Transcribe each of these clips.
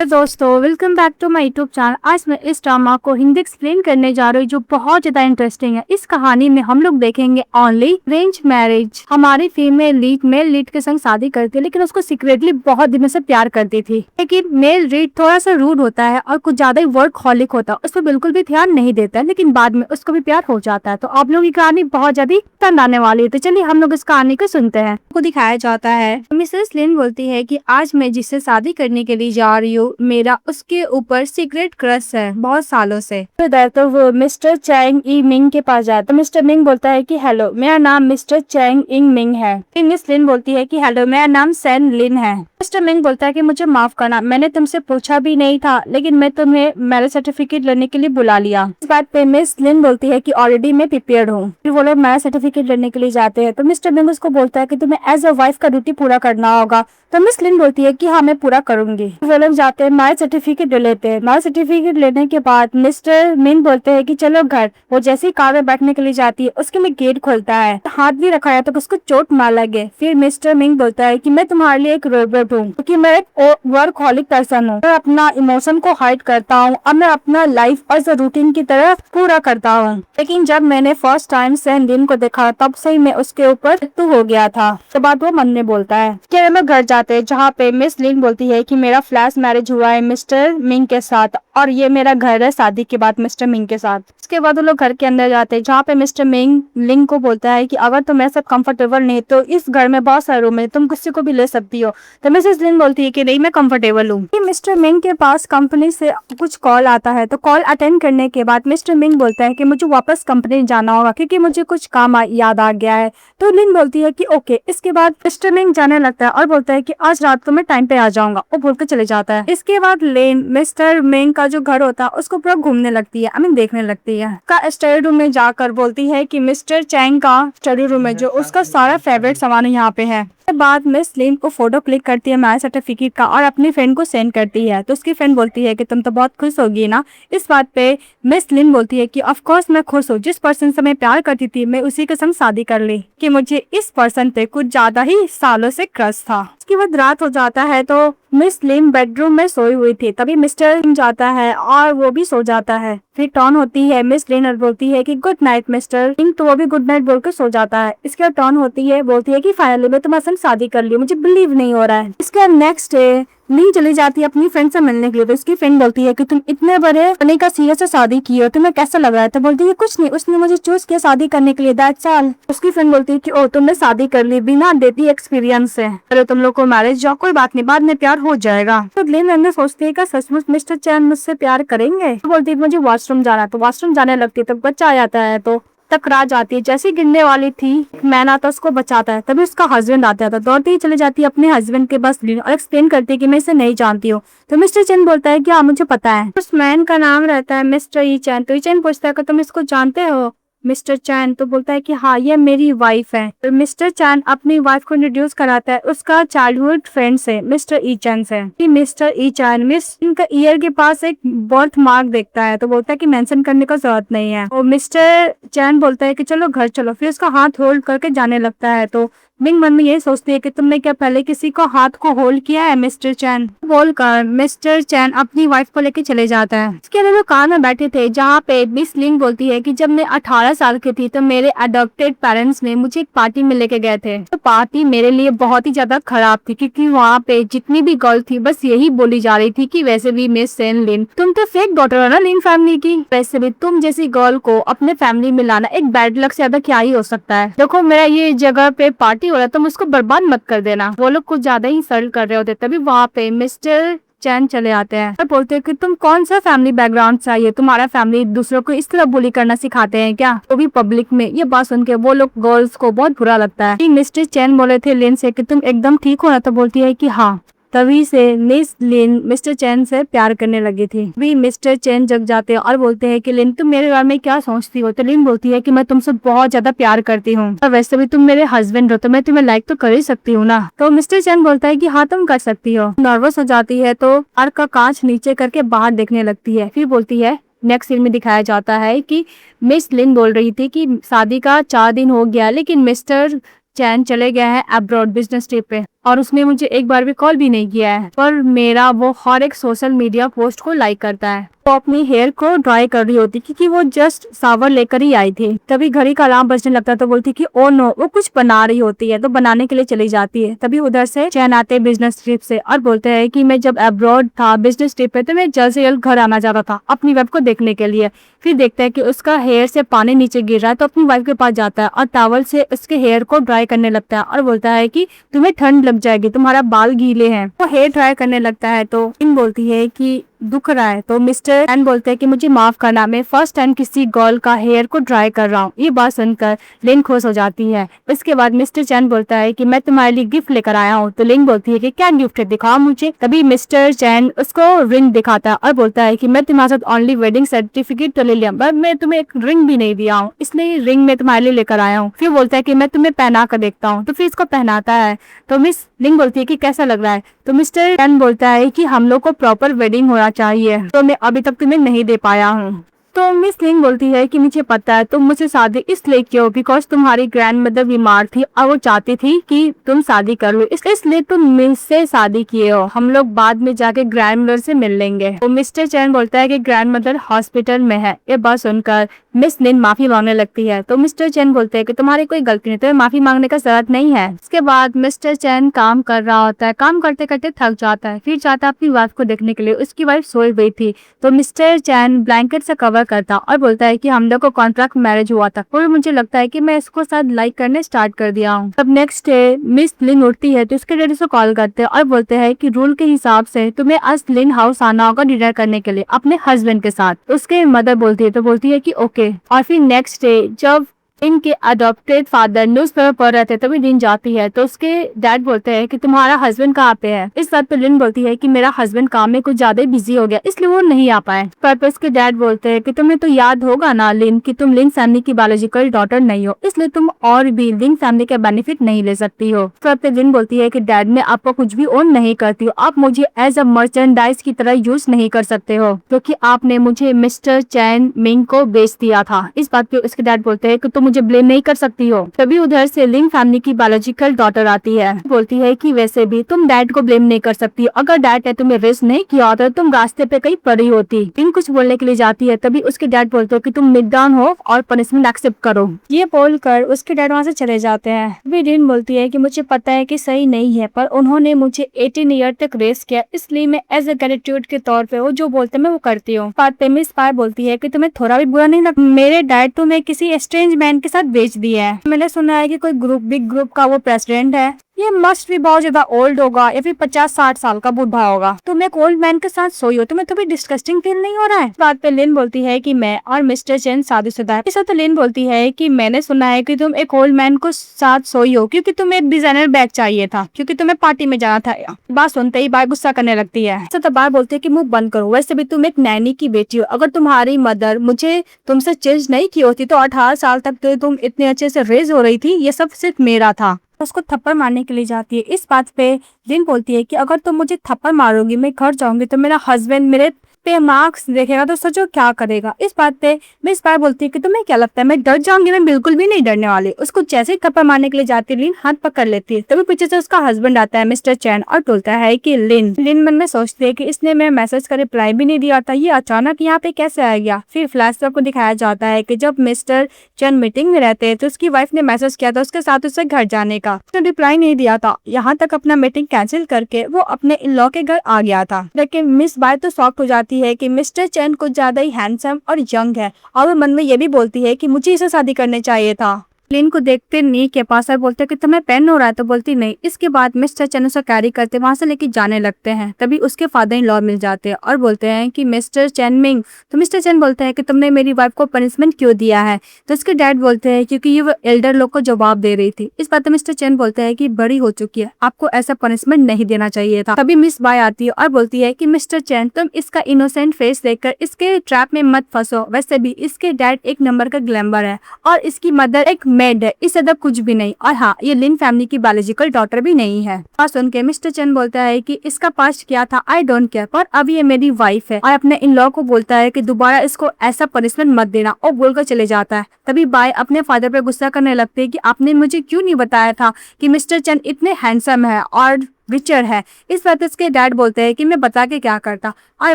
तो दोस्तों welcome back to my YouTube channel. आज मैं इस ड्रामा को हिंदी एक्सप्लेन करने जा रही हूँ जो बहुत ज्यादा इंटरेस्टिंग है। इस कहानी में हम लोग देखेंगे ओनली अरेंज मैरिज। हमारी फीमेल लीड मेल लीड के संग शादी करती है, लेकिन उसको सीक्रेटली बहुत दिनों से प्यार करती थी। लेकिन मेल लीड थोड़ा सा रूड होता है और कुछ ज्यादा ही वर्कहॉलिक होता है, उस पर बिल्कुल भी ध्यान नहीं देता है, लेकिन बाद में उसको भी प्यार हो जाता है। तो आप लोग की कहानी बहुत ज्यादा पसंद आने वाली है, तो चलिए हम लोग इस कहानी को सुनते हैं। को दिखाया जाता है मिसेस लिन बोलती है कि आज मैं जिससे शादी करने के लिए जा रही हूँ मेरा उसके ऊपर सीक्रेट क्रश है बहुत सालों से। तो वो मिस्टर चैंग ई मिंग के पास जाता है। मिस्टर मिंग बोलता है कि हेलो, मेरा नाम मिस्टर चैंग इंग मिंग है। मिस लिन बोलती है कि हेलो, मेरा नाम सैन लिन है। मिस्टर मिंग बोलता है कि मुझे माफ करना, मैंने तुमसे पूछा भी नहीं था, लेकिन मैं तुम्हें मैरिज सर्टिफिकेट लेने के लिए बुला लिया। इस बात पे मिस लिन बोलती है कि ऑलरेडी मैं प्रिपेयर्ड हूँ। फिर वो लोग मैरिज सर्टिफिकेट लेने के लिए जाते हैं, तो मिस्टर मिंग उसको बोलता है कि तुम्हें एज अ वाइफ का ड्यूटी पूरा करना होगा। तो मिस लिन बोलती है कि हाँ मैं पूरा करूंगी। वो लोग जाते हैं, मैरिज सर्टिफिकेट ले लेते हैं। मैरिज सर्टिफिकेट लेने के बाद मिस्टर मिंग बोलते हैं कि चलो घर। वो जैसे ही कार में बैठने के लिए जाती है, उसके में गेट खोलता है, हाथ भी रखा है तो उसको चोट मार लगे। फिर मिस्टर मिंग बोलता है कि मैं तुम्हारे लिए एक रोबोट हूँ, क्योंकि मैं एक वर्कहॉलिक पर्सन हूँ। मैं अपना इमोशन को हाइड करता हूँ और मैं अपना लाइफ एज अ रूटीन की तरह पूरा करता हूँ। लेकिन जब मैंने फर्स्ट टाइम सैन लिन को देखा, तब से ही मैं उसके ऊपर हो गया था। तो बाद वो मन में बोलता है कि मैं घर जाते हैं, जहाँ पे मिस लिन बोलती है कि मेरा फ्लैश मैरिज हुआ है मिस्टर मिंग के साथ और ये मेरा घर है शादी के बाद मिस्टर मिंग के साथ। उसके बाद वो लोग घर के अंदर जाते हैं, जहाँ पे मिस्टर मिंग लिंग को बोलता है कि अगर तुम ऐसा कंफर्टेबल नहीं तो इस घर में बहुत सारे रूम है, तुम किसी को भी ले सकती हो। तो मिसेस लिन बोलती है कि नहीं मैं कंफर्टेबल हूँ। मिस्टर मिंग के पास कंपनी से कुछ कॉल आता है, तो कॉल अटेंड करने के बाद मिस्टर मिंग बोलता है कि मुझे वापस कंपनी जाना होगा क्योंकि मुझे कुछ काम याद आ गया है। तो लिन बोलती है कि ओके। इसके बाद मिस्टर मिंग जाने लगता है और बोलता है कि आज रात को मैं टाइम पे आ जाऊंगा। वो बोल के चले जाता है। इसके बाद लेन मिस्टर मिंग का जो घर होता है उसको पूरा घूमने लगती है, देखने लगती है। का स्टडी रूम में जाकर बोलती है कि मिस्टर चैंग का स्टडी रूम है जो उसका सारा फेवरेट सामान यहाँ पे है। बाद मिस लिन को फोटो क्लिक करती है मैरिज सर्टिफिकेट का और अपनी फ्रेंड को सेंड करती है। तो उसकी फ्रेंड बोलती है कि तुम तो बहुत खुश होगी ना। इस बात पे मिस लिन बोलती है कि ऑफ कोर्स मैं खुश हूँ, जिस पर्सन से मैं प्यार करती थी मैं उसी के संग शादी कर ली, कि मुझे इस पर्सन पे कुछ ज्यादा ही सालों से क्रश था। उसके बाद रात हो जाता है, तो मिस लिन बेडरूम में सोई हुई थी, तभी मिस्टर लिन जाता है और वो भी सो जाता है। फिर टर्न होती है, मिस लिन और बोलती है कि गुड नाइट मिस्टर लिन, तो वो भी गुड नाइट बोलकर सो जाता है। इसके बाद टर्न होती है, बोलती है कि फाइनली मैं तुम्हारे संग शादी कर ली, मुझे बिलीव नहीं हो रहा है। इसके नेक्स्ट डे ली चली जाती है अपनी फ्रेंड से मिलने के लिए। तो उसकी फ्रेंड बोलती है कि तुम इतने बड़े बने का सीए से शादी की हो, तुम्हें कैसा लग रहा है? तो बोलती है कुछ नहीं, उसने मुझे चूज किया शादी करने के लिए, दैट्स ऑल। उसकी फ्रेंड बोलती है कि ओ तुमने शादी कर ली बिना डेटिंग एक्सपीरियंस से, अरे तुम लोग को मैरिज जाओ, कोई बात नहीं, बाद में प्यार हो जाएगा। तो लिन अंदर सोचती है कि सचमुच मिस्टर चैन मुझसे प्यार करेंगे। तो बोलती है मुझे वॉशरूम जाना है, तो वॉशरूम जाने लगती है, तो बच्चा आ जाता है, तो टकरा जाती है। जैसे गिरने वाली थी, मैन आता उसको बचाता है, तभी उसका हस्बैंड आता है। तो दौड़ती ही चली जाती है अपने हस्बैंड के पास और एक्सप्लेन करती है कि मैं इसे नहीं जानती हूँ। तो मिस्टर चैन बोलता है कि हाँ मुझे पता है। उस मैन का नाम रहता है मिस्टर ई चैन। तो ई चैन पूछता है कि तुम इसको जानते हो मिस्टर चैन? तो बोलता है कि हाँ ये मेरी वाइफ है। तो मिस्टर चैन अपनी वाइफ को इंट्रोड्यूस कराता है उसका चाइल्डहुड फ्रेंड से, मिस्टर ई चैन से। मिस्टर ई चैन मिस इनका ईयर के पास एक बर्थ मार्क देखता है, तो बोलता है कि मेंशन करने का जरूरत नहीं है। और मिस्टर चैन बोलता है कि चलो घर चलो। फिर उसका हाथ होल्ड करके जाने लगता है। तो मिंग मन में यही सोचती है कि तुमने क्या पहले किसी को हाथ को होल्ड किया है मिस्टर चैन? बोलकर मिस्टर चैन अपनी वाइफ को लेके चले जाता है। इसके अलावा वो कार में बैठे थे, जहाँ पे मिस लिंग बोलती है कि जब मैं 18 साल की थी तो मेरे अडॉप्टेड पेरेंट्स ने मुझे एक पार्टी में लेके गए थे। तो पार्टी मेरे लिए बहुत ही ज्यादा खराब थी, क्योंकि वहाँ पे जितनी भी गर्ल थी बस यही बोली जा रही थी कि वैसे भी मिस सैन लिन तुम तो फेक डॉटर हो ना लिन फैमिली की, वैसे भी तुम जैसी गर्ल को अपने फैमिली में लाना एक बैड लक से ज्यादा क्या ही हो सकता है। देखो मेरा ये जगह पे पार्टी हो रहा है, तुम उसको बर्बाद मत कर देना। वो लोग कुछ ज्यादा ही सर्ल कर रहे होते, तभी वहाँ पे मिस्टर चैन चले आते हैं और बोलते हैं कि तुम कौन सा फैमिली बैकग्राउंड चाहिए, तुम्हारा फैमिली दूसरों को इस तरह बुली करना सिखाते हैं क्या? वो भी पब्लिक में। ये बात सुन के वो लोग गर्ल्स को बहुत बुरा लगता है। मिस्टर चैन बोले थे लिन से कि तुम एकदम ठीक हो ना? तो बोलती है कि हाँ। तभी से मिस लिन मिस्टर चैन से प्यार करने लगी थी। भी मिस्टर चैन जग जाते हैं और बोलते हैं कि लिन तुम मेरे बारे में क्या सोचती हो? तो लिन बोलती है कि मैं तुमसे बहुत ज्यादा प्यार करती हूँ और वैसे भी तुम मेरे हस्बैंड हो, तो मैं तुम्हें लाइक तो कर ही सकती हूँ ना। तो मिस्टर चैन बोलता है कि हाँ तुम कर सकती हो। नर्वस हो जाती है तो कार का कांच नीचे करके बाहर देखने लगती है। फिर बोलती है, नेक्स्ट सीन में दिखाया जाता है कि मिस लिन बोल रही थी कि शादी का 4 दिन हो गया, लेकिन मिस्टर चैन चले गए हैं अब्रॉड बिजनेस ट्रिप पे। और उसने मुझे एक बार भी कॉल भी नहीं किया है, पर मेरा वो हर एक सोशल मीडिया पोस्ट को लाइक करता है। वो अपनी हेयर को ड्राई कर रही होती क्योंकि वो जस्ट शावर लेकर ही आई थी। तभी घड़ी का अलार्म बजने लगता तो बोलती कि ओ नो, वो कुछ बना रही होती है तो बनाने के लिए चली जाती है। तभी उधर से चैन आते हैं बिजनेस ट्रिप से और बोलते हैं कि मैं जब अब्रॉड था बिजनेस ट्रिप पे तो मैं जल्द से जल्द घर आना चाहता था अपनी वाइफ को देखने के लिए। फिर देखता है कि उसका हेयर से पानी नीचे गिर रहा है तो अपनी वाइफ के पास जाता है और टॉवल से उसके हेयर को ड्राई करने लगता है और बोलता है कि तुम्हें ठंड लग जाएगी, तुम्हारा बाल गीले हैं। वो हेयर ड्राई करने लगता है तो इन बोलती है कि दुख रहा है तो मिस्टर चैन बोलते हैं कि मुझे माफ करना, मैं फर्स्ट टाइम किसी गर्ल का हेयर को ड्राई कर रहा हूँ। ये बात सुनकर लिन खुश हो जाती है। इसके बाद मिस्टर चैन बोलता है कि मैं तुम्हारे लिए गिफ्ट लेकर आया हूँ। तो लिन बोलती है कि क्या गिफ्ट है, दिखाओ मुझे। तभी मिस्टर चैन उसको रिंग दिखाता है और बोलता है कि मैं तुम्हारे साथ ओनली वेडिंग सर्टिफिकेट तो ले लिया, पर मैं तुम्हें एक रिंग भी नहीं दिया हूँ, इसलिए रिंग मैं तुम्हारे लिए लेकर आया हूँ। फिर बोलता है कि मैं तुम्हें पहना कर देखता हूँ। तो फिर इसको पहनाता है तो मिस लिंग बोलती है कि कैसा लग रहा है। तो मिस्टर चैन बोलता है कि हम लोग को प्रॉपर वेडिंग होना चाहिए, तो मैं अभी तक तुम्हें नहीं दे पाया हूँ। तो मिस लिंग बोलती है कि मुझे पता है तुम मुझसे शादी इसलिए की हो बिकॉज तुम्हारी ग्रैंड मदर बीमार थी और वो चाहती थी कि तुम शादी कर लो, इसलिए तुम मुझसे शादी किए हो। हम लोग बाद में जाके ग्रैंड मदर से मिल लेंगे। तो मिस्टर चैन बोलता है कि ग्रैंड मदर हॉस्पिटल में है। ये बात सुनकर मिस लिन माफी मांगने लगती है। तो मिस्टर चैन बोलते हैं कि तुम्हारी कोई गलती नहीं, तुम्हें माफी मांगने का जरूरत नहीं है। इसके बाद मिस्टर चैन काम कर रहा होता है, काम करते करते थक जाता है, फिर जाता है अपनी वाइफ को देखने के लिए। उसकी वाइफ सोई हुई थी तो मिस्टर चैन ब्लैंकेट से कवर करता और बोलता है कि हम लोग को कॉन्ट्रैक्ट मैरिज हुआ था और मुझे लगता है कि मैं इसको शायद लाइक करने स्टार्ट कर दिया हूँ। तब नेक्स्ट डे मिस लिन उठती है तो उसके डैडी से कॉल करते हैं और बोलते हैं कि रूल के हिसाब से तुम्हें आज लिन हाउस आना होगा डिनर करने के लिए अपने हस्बैंड के साथ। उसके मदर बोलती है तो बोलती है कि ओके। और फिर नेक्स्ट डे जब इनके अडॉप्टेड फादर न्यूज़पेपर पढ़ रहे थे तभी लिन जाती है तो उसके डैड बोलते हैं कि तुम्हारा हस्बैंड कहाँ पे है। इस बात पे लिन बोलती है कि मेरा हस्बैंड काम में कुछ ज्यादा ही बिजी हो गया इसलिए वो नहीं आ पाए। पर उसके डैड बोलते हैं कि तुम्हें तो याद होगा ना लिन कि तुम लिन फैमिली की बायोलॉजिकल डॉटर नहीं हो, इसलिए तुम और भी लिन फैमिली का बेनिफिट नहीं ले सकती हो। पर पे लिन बोलती है कि डैड मैं आपको कुछ भी ओन नहीं करती हो, आप मुझे एज अ मर्चेंडाइज की तरह यूज नहीं कर सकते हो क्योंकि आपने मुझे मिस्टर चैन मिंग को बेच दिया था। इस बात पे उसके डैड बोलते हैं कि तुम मुझे ब्लेम नहीं कर सकती हो। तभी उधर से लिंग फैमिली की बायोलॉजिकल डॉटर आती है, बोलती है कि वैसे भी तुम डैड को ब्लेम नहीं कर सकती, अगर डैड ने तुम्हें रेस्ट नहीं किया होता तो तुम रास्ते पे कहीं पड़ी होती। लिंग कुछ बोलने के लिए जाती है तभी उसके डैड बोलते हो कि तुम मिड डाउन हो और पनिशमेंट एक्सेप्ट करो। ये बोलकर उसके डैड वहाँ से चले जाते हैं। तभी लिन बोलती है कि मुझे पता है कि सही नहीं है पर उन्होंने मुझे 18 ईयर तक रेस्ट किया इसलिए मैं एज ए ग्रेटिट्यूड के तौर पे वो जो बोलते मैं वो करती हूँ। बात पे मिस पार बोलती है कि तुम्हें थोड़ा भी बुरा नहीं लगता, मेरे डैड तुम्हें किसी स्ट्रेंज मैन के साथ बेच दिया है। मैंने सुना है कि कोई बिग ग्रुप का वो प्रेसिडेंट है, ये मस्ट भी बहुत ज्यादा ओल्ड होगा या फिर 50-60 साल का बूढ़ा होगा। तुम एक ओल्ड मैन के साथ सोई हो, तुम्हें तो भी डिस्कस्टिंग फील नहीं हो रहा है। इस बात पे लिन बोलती है कि मैं और मिस्टर चैन शादीशुदा है। इस तो लिन बोलती है कि मैंने सुना है कि तुम एक ओल्ड मैन को साथ सोई हो क्योंकि तुम्हें एक डिजाइनर बैग चाहिए था, क्योंकि तुम्हें पार्टी में जाना था। बात सुनते ही बार गुस्सा करने लगती है। तो बार बोलती है कि मुंह बंद करो, वैसे भी तुम एक नैनी की बेटी हो, अगर तुम्हारी मदर मुझे तुमसे चेंज नहीं की होती तो 18 साल तक तो तुम इतने अच्छे से रेज हो रही थी, ये सब सिर्फ मेरा था। उसको थप्पड़ मारने के लिए जाती है। इस बात पे लिन बोलती है कि अगर तुम मुझे थप्पड़ मारोगी मैं घर जाऊंगी तो मेरा हस्बैंड मेरे पे मार्क्स देखेगा तो सोचो क्या करेगा। इस बात पे मिस पार बोलती है कि तुम्हें क्या लगता है मैं डर जाऊंगी, मैं बिल्कुल भी नहीं डरने वाली। उसको जैसे ही थप्पड़ मारने के लिए जाती है लिन हाथ पकड़ लेती है। तभी पीछे से उसका हस्बैंड आता है मिस्टर चैन और बोलता है कि लिन मन में सोचती है कि इसने मेरे मैसेज का रिप्लाई भी नहीं दिया था, ये अचानक यहाँ पे कैसे आ गया। फिर फ्लैशबैक को दिखाया जाता है कि जब मिस्टर चैन मीटिंग में रहते हैं तो उसकी वाइफ ने मैसेज किया था उसके साथ उसे घर जाने का, उसने रिप्लाई नहीं दिया था, यहाँ तक अपना मीटिंग कैंसिल करके वो अपने इन लॉ के घर आ गया था। लेकिन मिस बाय तो शॉक हो जाती है कि मिस्टर चैन कुछ ज्यादा ही हैंडसम और यंग है और वो मन में ये भी बोलती है कि मुझे इसे शादी करने चाहिए था। लिन को देखते नी के पास और बोलते कि तुम्हें पेन हो रहा है तो बोलती नहीं। इसके बाद मिस्टर चैन उसे कैरी करते वहां से लेके जाने लगते हैं। तभी उसके फादर इन लॉ मिल जाते हैं और बोलते हैं कि मिस्टर चैन मिंग। तो मिस्टर चैन बोलते हैं कि तुमने मेरी वाइफ को पनिशमेंट क्यों दिया है। तो उसके डैड बोलते हैं क्योंकि ये वो एल्डर लोग को जवाब दे रही थी। इस बात में मिस्टर चैन बोलते हैं कि बड़ी हो चुकी है, आपको ऐसा पनिशमेंट नहीं देना चाहिए था। तभी मिस बाय आती है और बोलती है कि मिस्टर चैन तुम इसका इनोसेंट फेस देखकर इसके ट्रैप में मत फंसो, वैसे भी इसके डैड एक नंबर का ग्लैमर है और इसकी मदर एक मेड है, इससे ज्यादा कुछ भी नहीं। और हाँ, ये लिन फैमिली की बायोलॉजिकल डॉटर भी नहीं है। और सुन के मिस्टर चैन बोलता है कि इसका पास्ट क्या था आई डोंट केयर, पर अब ये मेरी वाइफ है। और अपने इन लॉ को बोलता है कि दोबारा इसको ऐसा पनिशमेंट मत देना, और बोलकर चले जाता है। तभी बाय अपने फादर पे गुस्सा करने लगते हैं कि आपने मुझे क्यों नहीं बताया था कि मिस्टर चैन इतने हैंडसम है और रिचर है। इस बात इसके डैड बोलते हैं कि मैं बता के क्या करता, और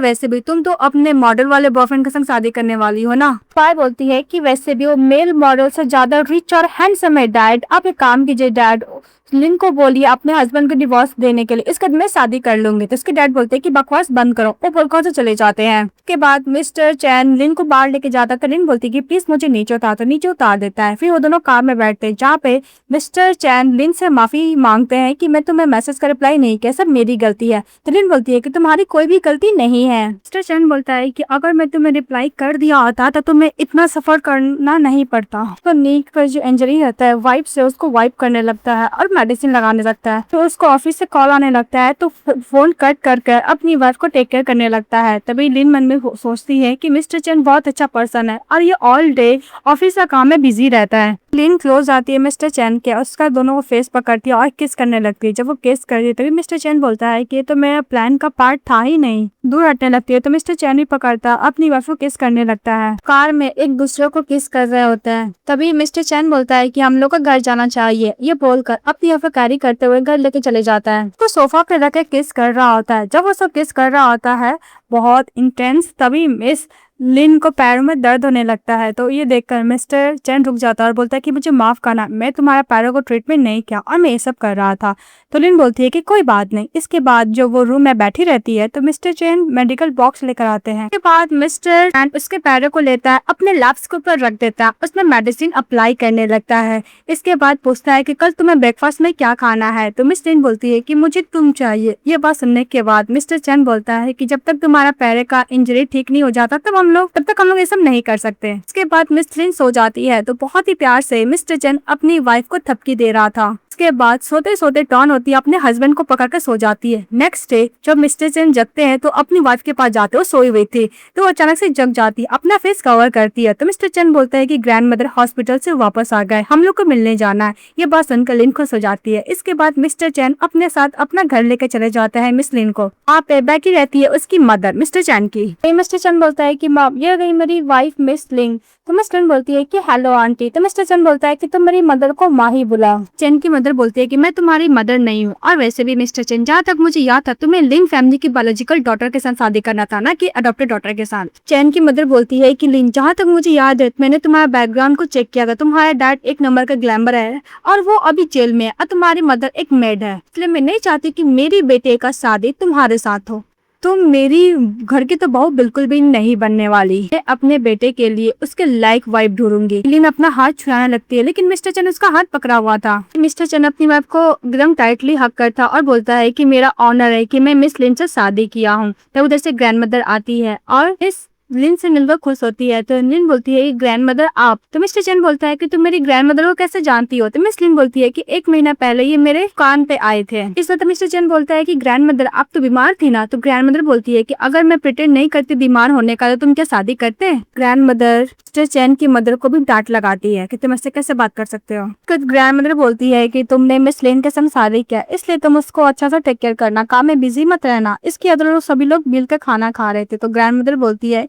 वैसे भी तुम तो अपने मॉडल वाले बॉयफ्रेंड के संग शादी करने वाली हो ना। पाय बोलती है कि वैसे भी वो मेल मॉडल से ज्यादा रिच और हैंडसम है डैड, आप एक काम कीजिए डैड, लिन को बोलिए अपने हस्बैंड को डिवोर्स देने के लिए, इसके बाद मैं शादी कर लूंगी। तो इसके डैड बोलते हैं कि बकवास बंद करो, वो बोलकर से चले जाते हैं। उसके बाद मिस्टर चैन लिन को बाहर लेके जाता है। लिन बोलती है कि प्लीज मुझे नीचे उतार, तो नीचे उतार देता है। फिर वो दोनों कार में बैठते हैं, जहाँ पे मिस्टर चैन लिन से माफी मांगते हैं कि मैं तुम्हें मैसेज का रिप्लाई नहीं किया, सब मेरी गलती है। तो लिन बोलती है कि तुम्हारी कोई भी गलती नहीं है। मिस्टर चैन बोलता है कि अगर मैं तुम्हें रिप्लाई कर दिया होता तो तुम्हें इतना सफर करना नहीं पड़ता। तो नीक पर जो इंजरी रहता है वाइप से उसको वाइप करने लगता है और मेडिसिन लगाने लगता है। तो उसको ऑफिस से कॉल आने लगता है, तो फोन कट कर अपनी वाइफ को टेक केयर करने लगता है। तभी लिन मन में सोचती है कि मिस्टर चैन बहुत अच्छा पर्सन है और ये ऑल डे ऑफिस का काम में बिजी रहता है। लिन क्लोज आती है मिस्टर चैन के, उसका दोनों को फेस पकड़ती है और किस करने लगती है। जब वो किस करती है तभी मिस्टर चैन बोलता है कि ये तो मेरा प्लान का पार्ट था ही नहीं। दूर हटने लगती है तो मिस्टर चैन भी पकड़ता अपनी वाइफ को किस करने लगता है। कार में एक दूसरे को किस कर रहे होते हैं। तभी मिस्टर चैन बोलता है कि हम लोग को घर जाना चाहिए। ये बोलकर अपनी वाइफ को कैरी करते हुए घर लेके चले जाता है। तो सोफा पे रख के किस कर रहा होता है। जब वो सब किस कर रहा होता है बहुत इंटेंस, तभी मिस लिन को पैरों में दर्द होने लगता है। तो ये देखकर मिस्टर चैन रुक जाता है और बोलता है कि मुझे माफ करना, मैं तुम्हारा पैरों को ट्रीटमेंट नहीं किया और मैं ये सब कर रहा था। तो लिन बोलती है कि कोई बात नहीं। इसके बाद जो वो रूम में बैठी रहती है तो मिस्टर चैन मेडिकल बॉक्स लेकर आते हैं। इसके बाद मिस्टर चैन उसके पैरों को लेता है, अपने लैप्स के ऊपर रख देता है, उसमें मेडिसिन अप्लाई करने लगता है। इसके बाद पूछता है कि कल तुम्हें ब्रेकफास्ट में क्या खाना है। तो मिस लिन बोलती है कि मुझे तुम चाहिए। ये बात सुनने के बाद मिस्टर चैन बोलता है कि जब तक तुम्हारा पैर का इंजरी ठीक नहीं हो जाता तब तक हम लोग ये सब नहीं कर सकते। इसके बाद मिस लिन सो जाती है। तो बहुत ही प्यार से मिस्टर चैन अपनी वाइफ को थपकी दे रहा था। इसके बाद सोते सोते टॉन होती है, अपने हस्बैंड को पकड़कर सो जाती है। नेक्स्ट डे जब मिस्टर चैन जगते हैं तो अपनी वाइफ के पास जाते, वो सोई हुई थी। तो वो अचानक से जग जाती है, अपना फेस कवर करती है। तो मिस्टर चैन बोलता है कि ग्रैंड मदर हॉस्पिटल से वापस आ गए, हम लोग को मिलने जाना है। ये बात सुनकर लिन खुश हो जाती है। इसके बाद मिस्टर चैन अपने साथ अपना घर लेकर चले जाते हैं मिस लिन को। वहाँ पे बैठी रहती है उसकी मदर मिस्टर चैन की। मिस्टर चैन बोलता है कि माँ ये गई मेरी वाइफ मिस लिन। तो मिस लिन बोलती है कि हेलो आंटी। तो मिस्टर चैन बोलता है कि तुम मेरी मदर को माँ ही बुला। चैन की मदर बोलती है कि मैं तुम्हारी मदर नहीं हूँ, और वैसे भी मिस्टर चैन जहाँ तक मुझे याद था तुम्हें लिन फैमिली की बायोलॉजिकल डॉटर के साथ शादी करना था ना कि अडॉप्टेड डॉटर के साथ। चैन की मदर बोलती है कि लिन जहाँ तक मुझे याद है मैंने तुम्हारा बैकग्राउंड को चेक किया था, तुम्हारा डैड एक नंबर का ग्लैमर है और वो अभी जेल में है और तुम्हारी मदर एक मेड है, इसलिए मैं नहीं चाहती कि मेरी बेटे का शादी तुम्हारे साथ हो। तुम मेरी घर की तो बहू बिल्कुल भी नहीं बनने वाली। मैं अपने बेटे के लिए उसके लायक वाइफ ढूंढूंगी। लिन अपना हाथ छुड़ाने लगती है लेकिन मिस्टर चैन उसका हाथ पकड़ा हुआ था। मिस्टर चैन अपनी वाइफ को एकदम टाइटली हक करता और बोलता है कि मेरा ऑनर है कि मैं मिस लिन से शादी किया हूँ। तब उधर से ग्रैंड मदर आती है और इस लिन से मिलकर खुश होती है। तो लिन बोलती है ग्रैंड मदर आप। तो मिस्टर चैन बोलता है कि तुम मेरी ग्रैंड मदर को कैसे जानती हो। तो मिस लिन बोलती है कि 1 महीना पहले ये मेरे कान पे आए थे। इस वक्त मिस्टर चैन बोलता है कि ग्रैंड मदर आप तो बीमार थी ना। तो ग्रैंड मदर बोलती है कि अगर मैं प्रिटेंड नहीं करती बीमार होने का तो तुम क्या शादी करते। ग्रैंड मदर मिस्टर चैन की मदर को भी डांट लगाती है कि तुम इससे कैसे बात कर सकते हो। ग्रैंड मदर बोलती है कि तुमने मिस लिन के संग शादी किया इसलिए तुम उसको अच्छा सा टेक केयर करना, काम में बिजी मत रहना। इसके अदर सभी लोग मिलकर खाना खा रहे थे। तो ग्रैंड मदर बोलती है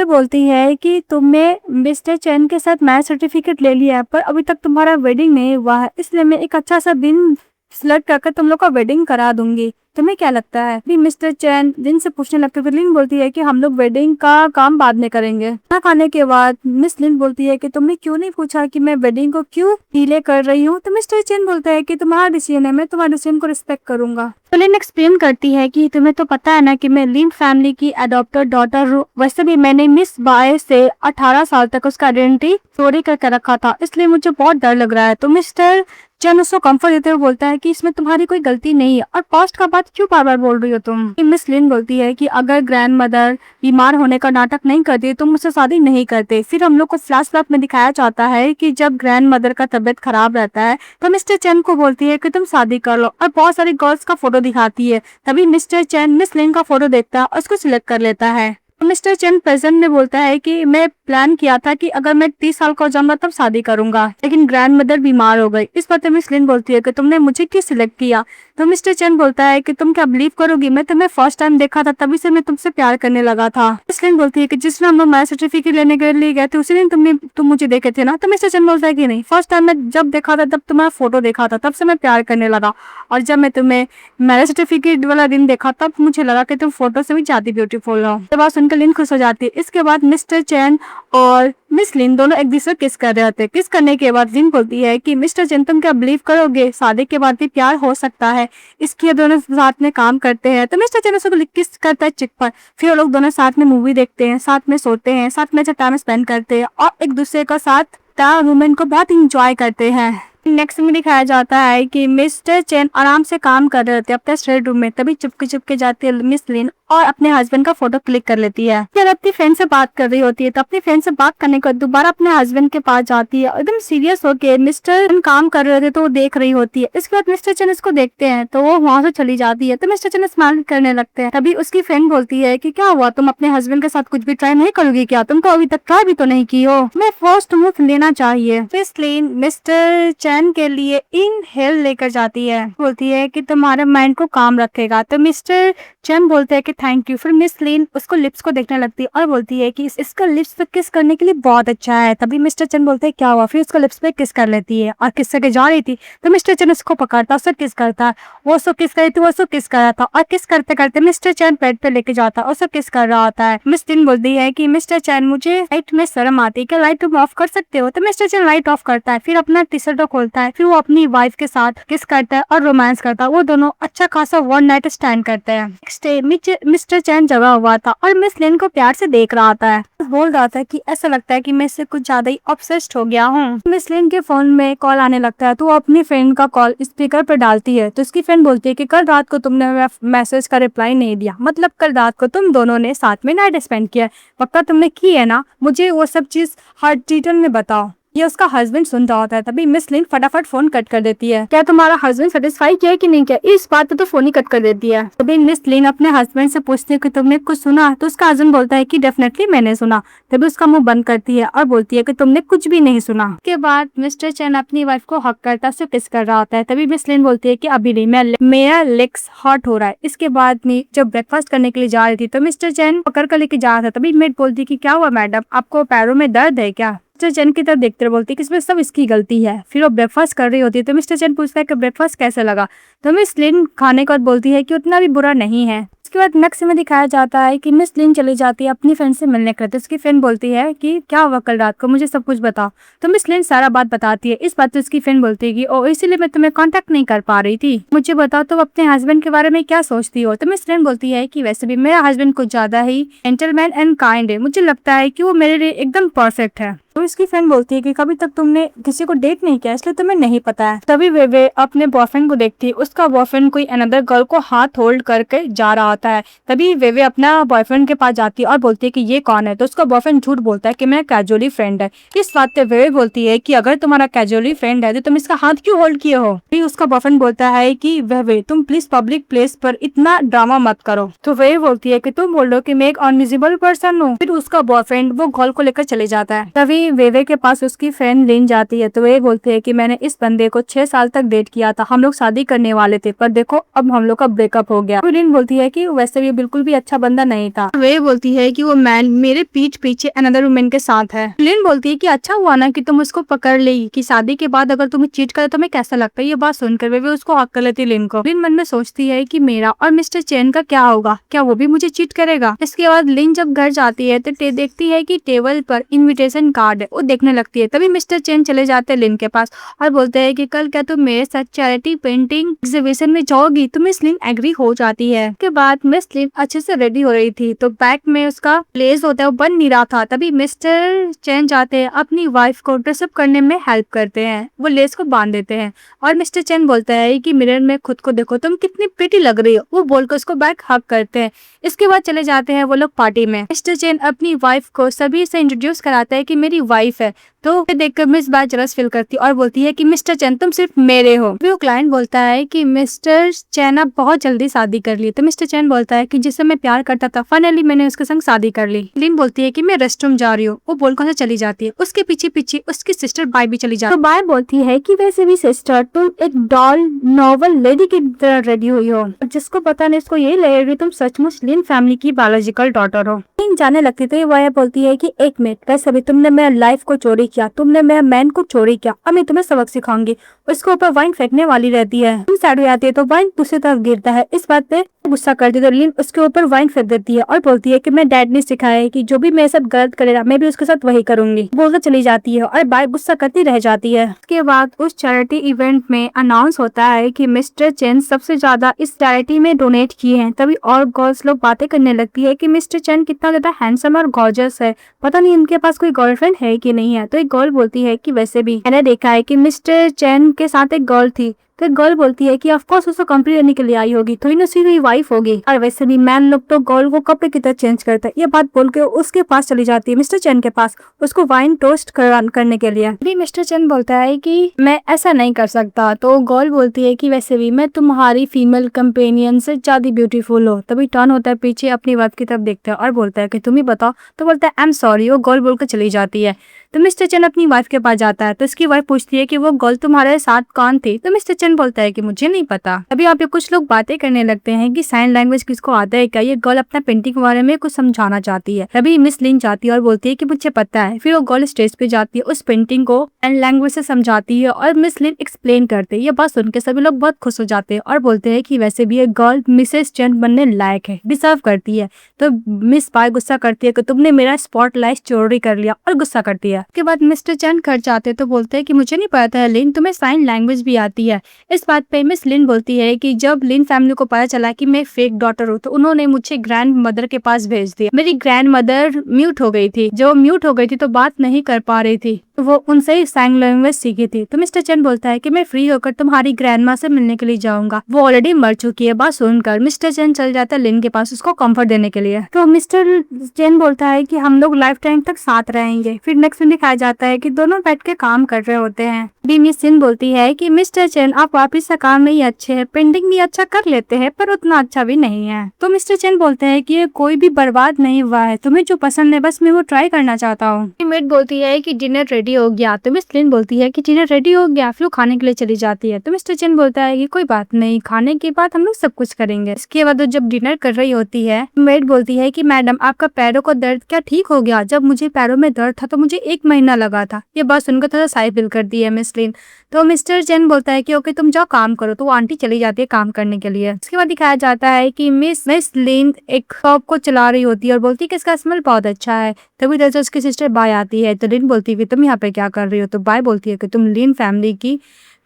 बोलती है कि तुमने मिस्टर चैन के साथ मैरिज सर्टिफिकेट ले लिया है पर अभी तक तुम्हारा वेडिंग नहीं हुआ है, इसलिए मैं एक अच्छा सा दिन सिलेक्ट करके तुम लोग का वेडिंग करा दूंगी। तुम्हें क्या लगता है। भी मिस्टर चैन लिन से पूछने लगते हैं। लिन बोलती है कि हम लोग वेडिंग का काम बाद में करेंगे। खाना खाने के बाद मिस लिन बोलती है कि तुमने क्यों नहीं पूछा कि मैं वेडिंग को क्यों डिले कर रही हूँ। तो मिस्टर चैन बोलता है कि तुम्हारा डिसीजन है, मैं तुम्हारे डिसीजन को रिस्पेक्ट करूंगा। तो लिन एक्सप्लेन करती है कि तुम्हें तो पता है ना कि मैं लिन फैमिली की अडॉप्टेड डॉटर हूँ। वैसे भी मैंने मिस बाय से 18 साल तक उसका आइडेंटिटी चोरी करके रखा था, इसलिए मुझे बहुत डर लग रहा है। तो मिस्टर चैन उसको कंफर्ट देते हुए बोलता है कि इसमें तुम्हारी कोई गलती नहीं है और पास्ट का बात क्यों बार बार बोल रही हो तुम। मिस लिन बोलती है कि अगर ग्रैंड मदर बीमार होने का नाटक नहीं करती तो मुझसे शादी नहीं करते। फिर हम लोग को फ्लैशबैक में दिखाया जाता है कि जब ग्रैंड मदर का तबियत खराब रहता है तो मिस्टर चैन को बोलती है कि तुम शादी कर लो और बहुत सारी गर्ल्स का फोटो दिखाती है। तभी मिस्टर चैन मिस लिन का फोटो देखता है और उसको सिलेक्ट कर लेता है। मिस्टर चेन प्रेजेंट में बोलता है कि मैं प्लान किया था कि अगर मैं 30 साल का हो जाऊंगा तब शादी करूंगा, लेकिन ग्रैंड मदर बीमार हो गई। इस पर मिस लिन बोलती है कि तुमने मुझे क्यों सिलेक्ट किया। तो मिस्टर चेन बोलता है कि तुम क्या बिलीव करोगी, मैं तुम्हें फर्स्ट टाइम देखा था तभी से मैं तुमसे प्यार करने लगा था। मिस लिन बोलती है कि जिस दिन हम लोग मैरिज सर्टिफिकेट लेने के लिए गए थे उसी दिन तुम मुझे देखे थे ना। तो मिस्टर चेन बोलता है कि नहीं, फर्स्ट टाइम मैं जब देखा था तब तुम्हारा फोटो देखा था, तब से मैं प्यार करने लगा, और जब मैं तुम्हें मैरिज सर्टिफिकेट वाला दिन देखा तब मुझे लगा कि तुम फोटो से भी ज्यादा ब्यूटीफुल हो। ये बात सुनकर लिन खुश हो जाती है। इसके बाद मिस्टर चेन और मिस लिन दोनों एक दूसरे किस कर रहे होते। किस करने के बाद लिन बोलती है कि मिस्टर चेन तुम क्या बिलीव करोगे, शादी के बाद भी प्यार हो सकता है। इसके दोनों साथ में काम करते हैं। तो मिस्टर चेन उसको किस करता है चिक पर। फिर वो लोग दोनों साथ में मूवी देखते हैं, साथ में सोते हैं, साथ में टाइम स्पेंड करते हैं और एक दूसरे का साथ वुमेन को बहुत इंजॉय करते हैं। नेक्स्ट में दिखाया जाता है कि मिस्टर चेन आराम से काम कर रहे थे अपने स्टडी रूम में, तभी चुपके चुपके जाती है मिस लिन और अपने हस्बैंड का फोटो क्लिक कर लेती है। जब अपनी फ्रेंड से बात कर रही होती है तो अपनी फ्रेंड से बात करने के बाद दोबारा अपने हस्बैंड के पास जाती है। एकदम सीरियस होके मिस्टर चेन काम कर रहे थे तो वो देख रही होती है। इसके बाद मिस्टर चेन इसको देखते हैं तो वो वहां से चली जाती है। तो मिस्टर चेन स्माइल करने लगते हैं। तभी उसकी फ्रेंड बोलती है कि क्या हुआ, तुम अपने हस्बैंड के साथ कुछ भी ट्राई नहीं करोगी क्या, तुम तो अभी तक ट्राई भी तो नहीं की हो, मैं फर्स्ट मूव लेना चाहिए। मिस लिन मिस्टर चेन के लिए इनहेल लेकर जाती है, बोलती है कि तुम्हारे माइंड को काम रखेगा। तो मिस्टर चेन बोलते हैं कि थैंक यू। फिर मिस लिन उसको लिप्स को देखने लगती है और बोलती है कि इसका लिप्स पे किस करने के लिए बहुत अच्छा है। तभी मिस्टर चेन बोलते हैं क्या हुआ। फिर उसको लिप्स पे किस कर लेती है और किस करके जा रही थी तो मिस्टर चेन उसको पकड़ता, उसको किस करता है, वो उसको किस कर रही थी, वो उसको किस कर रहा था और किस करते करते मिस्टर चेन बेड पे लेके जाता है, उसको किस कर रहा होता है। मिस लिन बोलती है कि मिस्टर चेन मुझे लाइट में शर्म आती है, क्या लाइट तुम ऑफ कर सकते हो। तो मिस्टर चेन लाइट ऑफ करता है, फिर अपना टी शर्ट खोलता है, फिर वो अपनी वाइफ के साथ किस करता है और रोमांस करता है। वो दोनों अच्छा खासा वन नाइट स्टैंड करते हैं। नेक्स्ट डे मिस्टर चेन जगा हुआ था और मिस लिन को प्यार से देख रहा था। बोल रहा था कि ऐसा लगता है कि मैं इससे कुछ ज्यादा ही ऑब्सेस्ड हो गया हूँ। मिस लिन के फोन में कॉल आने लगता है तो वो अपनी फ्रेंड का कॉल स्पीकर पर डालती है। तो उसकी फ्रेंड बोलती है कि कल रात को तुमने मैसेज का रिप्लाई नहीं दिया, मतलब कल रात को तुम दोनों ने साथ में नाइट स्पेंड किया, पक्का तुमने की है ना, मुझे वो सब चीज हर डिटेल में बताओ। ये उसका हस्बैंड सुन रहा होता है। तभी मिस लिन फटाफट फोन कट कर देती है। क्या तुम्हारा हस्बैंड सेटिस्फाई किया कि नहीं किया, इस बात पे तो फोन ही कट कर देती है। तभी मिस लिन अपने हस्बैंड से पूछती है कि तुमने कुछ सुना। तो उसका हस्बैंड बोलता है कि डेफिनेटली मैंने सुना। तभी उसका मुंह बंद करती है और बोलती है कि तुमने कुछ भी नहीं सुना। उसके बाद मिस्टर चेन अपनी वाइफ को हक करता से किस कर रहा होता है। तभी मिस लिन बोलती है कि अभी नहीं, मेरा लेग्स हॉट हो रहा है। इसके बाद में जब ब्रेकफास्ट करने के लिए जा रही थी तो मिस्टर चेन पकड़ कर लेके जा रहा था। तभी मेड बोलती है कि क्या हुआ मैडम, आपको पैरों में दर्द है क्या। मिस्टर चेन की तरफ देखते बोलती है कि इसमें सब इसकी गलती है। फिर वो ब्रेकफास्ट कर रही होती है तो मिस्टर चेन पूछता है कि ब्रेकफास्ट कैसा लगा। तो मिस लिन खाने के बाद बोलती है कि उतना भी बुरा नहीं है। उसके बाद नेक्स्ट में दिखाया जाता है कि मिस लिन चली जाती है अपनी फ्रेंड से मिलने के लिए। तो उसकी फ्रेंड बोलती है कि क्या हुआ कल रात को, मुझे सब कुछ बताओ। तो मिस लिन सारा बात बताती है। इस बात पे उसकी फ्रेंड बोलती है कि ओ इसीलिए मैं तुम्हें कांटेक्ट नहीं कर पा रही थी, मुझे बताओ तो अपने हस्बैंड के बारे में क्या सोचती हो। तो मिस लिन बोलती है कि वैसे भी मेरा हस्बैंड कुछ ज्यादा ही जेंटलमैन एंड काइंड है, मुझे लगता है कि वो मेरे लिए एकदम परफेक्ट है। तो इसकी फ्रेंड बोलती है कि कभी तक तुमने किसी को डेट नहीं किया इसलिए तुम्हें नहीं पता है। तभी वे अपने बॉयफ्रेंड को देखती है, उसका बॉयफ्रेंड कोई अनदर गर्ल को हाथ होल्ड करके जा रहा होता है। तभी वे अपना बॉयफ्रेंड के पास जाती है और बोलती है कि ये कौन है। तो उसका बॉयफ्रेंड झूठ बोलता है कि मेरा कैजुअली फ्रेंड है। इस बात पे वे बोलती है कि अगर तुम्हारा कैजुअली फ्रेंड है तो तुम इसका हाथ क्यों होल्ड किए हो। फिर उसका बॉयफ्रेंड बोलता है कि वे तुम प्लीज पब्लिक प्लेस पर इतना ड्रामा मत करो। तो वे बोलती है कि तुम बोल रहे हो कि मैं एक अनविजिबल पर्सन हूँ। फिर उसका बॉयफ्रेंड वो गर्ल को लेकर चले जाता है। तभी वे के पास उसकी फ्रेंड लिन जाती है। तो वे बोलती है कि मैंने इस बंदे को 6 साल तक डेट किया था, हम लोग शादी करने वाले थे, पर देखो अब हम लोग का ब्रेकअप हो गया। तो लिन बोलती है कि वैसे भी बिल्कुल भी अच्छा बंदा नहीं था। वे बोलती है कि वो मैन मेरे पीठ पीछे अनदर वुमेन के साथ है। लिन बोलती है कि अच्छा हुआ ना कि तुम उसको पकड़ ली, कि शादी के बाद अगर तुम्हें चीट करे तो तुम्हें कैसा लगता है। ये बात सुनकर वे उसको हक कर लेती लिन को। लिन मन में सोचती है कि मेरा और मिस्टर चेन का क्या होगा, क्या वो भी मुझे चीट करेगा। इसके बाद लिन जब घर जाती है तो देखती है कि टेबल पर इन्विटेशन कार्ड है, वो देखने लगती है। तभी मिस्टर चेन चले जाते हैं लिन के पास और बोलते हैं कि कल क्या तुम मेरे साथ चैरिटी पेंटिंग एग्जीबिशन में जाओगी। तो मिस लिन एग्री हो जाती है। उसके बाद मिस लिन अच्छे से रेडी हो रही थी तो बैग में उसका लेस होता है वो बन नहीं रहा था। तभी मिस्टर चेन जाते हैं अपनी वाइफ को ड्रेसअप करने में हेल्प करते हैं, वो लेस को बांध देते हैं और मिस्टर चेन बोलता है कि मिरर में खुद को देखो तुम कितनी प्रिटी लग रही हो, वो बोलकर उसको बैग हक करते हैं। इसके बाद चले जाते हैं वो लोग पार्टी में। मिस्टर चेन अपनी वाइफ को सभी से इंट्रोड्यूस कराता है कि मेरी वाइफ है। तो देखकर मिस बाय जेलस फील करती और बोलती है कि मिस्टर चैन तुम सिर्फ मेरे हो। वो क्लाइंट बोलता है कि मिस्टर चैन आप बहुत जल्दी शादी कर ली। तो मिस्टर चैन बोलता है कि जिससे मैं प्यार करता था फाइनली मैंने उसके संग शादी कर ली। लिन बोलती है कि मैं रेस्टरूम जा रही हूँ। वो बोलकर से चली जाती है। उसके पीछे पीछे उसकी सिस्टर बाय भी चली जाती है। तो बाय बोलती है कि वैसे भी सिस्टर तुम एक डॉल नॉवल लेडी की तरह रेडी हुई हो, जिसको पता नहीं उसको ये लगेगी तुम सचमुच लिन फैमिली की बायोलॉजिकल डॉटर हो। लिन जाने लगती तो वह बोलती है कि एक मिनट, वैसे भी तुमने मेरा लाइफ को चोरी किया, तुमने मेरा मैन को चोरी किया, अब मैं तुम्हें सबक सिखाऊंगी। उसके ऊपर वाइन फेंकने वाली रहती है। तुम साइड हो जाती है तो वाइन दूसरी तरफ गिरता है। इस बात पे गुस्सा करती है तो लिन उसके ऊपर वाइन फेंक देती है और बोलती है कि मैं डैड ने सिखाया है कि जो भी मेरे साथ गलत करेगा मैं भी उसके साथ वही करूंगी। बोलकर चली जाती है और बाय गुस्सा करती रह जाती है। उसके बाद उस चैरिटी इवेंट में अनाउंस होता है कि मिस्टर चैन सबसे ज्यादा इस चैरिटी में डोनेट किए हैं। तभी और गर्ल्स लोग बातें करने लगती है कि मिस्टर चैन कितना ज्यादा हैंडसम और गॉर्जियस है, पता नहीं इनके पास कोई गर्लफ्रेंड है कि नहीं है। तो एक गर्ल बोलती है कि वैसे भी मैंने देखा है कि मिस्टर चैन के साथ एक गर्ल थी। तो गर्ल बोलती है कि ऑफ कोर्स उसको कंप्लीट करने के लिए आई होगी, तो इन उसी की वाइफ होगी। और वैसे भी मैन लोग तो गर्ल को कपड़े की तरह चेंज करते हैं। ये बात बोल के उसके पास चली जाती है मिस्टर चैन के पास, उसको वाइन टोस्ट करने के लिए। भी मिस्टर चैन बोलता है कि मैं ऐसा नहीं कर सकता। तो गर्ल बोलती है कि वैसे भी मैं तुम्हारी फीमेल कंपेनियन से ज्यादा ब्यूटीफुल हो। तभी टर्न होता है पीछे अपनी वाइफ की तरफ देखता है और बोलता है कि तुम ही बताओ। तो बोलता है आई एम सॉरी। वो गर्ल बोलकर चली जाती है। तो मिस्टर चैन अपनी वाइफ के पास जाता है तो उसकी वाइफ पूछती है कि वो गर्ल तुम्हारे साथ कौन थी। तो मिस्टर चैन बोलता है कि मुझे नहीं पता। अभी यहाँ पे कुछ लोग बातें करने लगते हैं कि साइन लैंग्वेज किसको आता है क्या। ये गर्ल अपना पेंटिंग के बारे में कुछ समझाना चाहती है। तभी मिस लिन जाती है और बोलती है कि मुझे पता है। फिर वो गर्ल स्टेज पे जाती है, उस पेंटिंग को साइन लैंग्वेज से समझाती है और मिस लिन एक्सप्लेन करते हैं। ये बात सुनकर सभी लोग बहुत खुश हो जाते हैं और बोलते हैं कि वैसे भी ये गर्ल मिसेस चैन बनने लायक है, डिजर्व करती है। तो मिस बाय गुस्सा करती है कि तुमने मेरा स्पॉटलाइट चोरी कर लिया और गुस्सा करती है। उसके बाद मिस्टर चैन घर जाते तो बोलते हैं कि मुझे नहीं पता है लिन तुम्हें साइन लैंग्वेज भी आती है। इस बात पे मिस लिन बोलती है कि जब लिन फैमिली को पता चला कि मैं फेक डॉटर हूँ तो उन्होंने मुझे ग्रैंड मदर के पास भेज दिया। मेरी ग्रैंड मदर म्यूट हो गई थी, जो म्यूट हो गई थी तो बात नहीं कर पा रही थी, तो वो उनसे ही साइन लैंग्वेज सीखी थी। तो मिस्टर चैन बोलता है कि मैं फ्री होकर तुम्हारी ग्रैंड माँ से मिलने के लिए जाऊंगा, वो ऑलरेडी मर चुकी है। बात सुनकर मिस्टर चैन चल जाता है लिन के पास उसको कंफर्ट देने के लिए। तो मिस्टर चैन बोलता है कि हम लोग लाइफ टाइम तक साथ रहेंगे। फिर नेक्स्ट में दिखाया जाता है कि दोनों बैठ के काम कर रहे होते हैं। भी मिस सिन बोलती है कि मिस्टर चैन आप वापिस से काम में ही अच्छे हैं, पेंटिंग भी अच्छा कर लेते हैं पर उतना अच्छा भी नहीं है। तो मिस्टर चैन बोलते हैं कि ये कोई भी बर्बाद नहीं हुआ है, तुम्हें जो पसंद है बस मैं वो ट्राई करना चाहता हूँ। मेट बोलती है कि डिनर रेडी हो गया। तो मिस लिन बोलती है कि डिनर रेडी हो गया। फिर खाने के लिए चली जाती है। तो मिस्टर चैन बोलता है कि कोई बात नहीं, खाने के बाद हम लोग सब कुछ करेंगे। इसके बाद जब डिनर कर रही होती है मेट बोलती है कि मैडम आपका पैरों का दर्द क्या ठीक हो गया? जब मुझे पैरों में दर्द था तो मुझे 1 महीना लगा था। ये बात सुनकर थोड़ा साई फील करती है मिस लिन। तो मिस्टर चैन बोलता है कि ओके तुम जाओ काम करो। तो वो आंटी चली जाती है काम करने के लिए। इसके बाद दिखाया जाता है कि मिस लिन एक शॉप को चला रही होती है और बोलती है कि इसका स्मेल बहुत अच्छा है। तभी तरह से उसकी सिस्टर बाय आती है। तो लिन बोलती है कि तुम यहाँ पे क्या कर रही हो? तो बाय बोलती है कि तुम लिन फैमिली की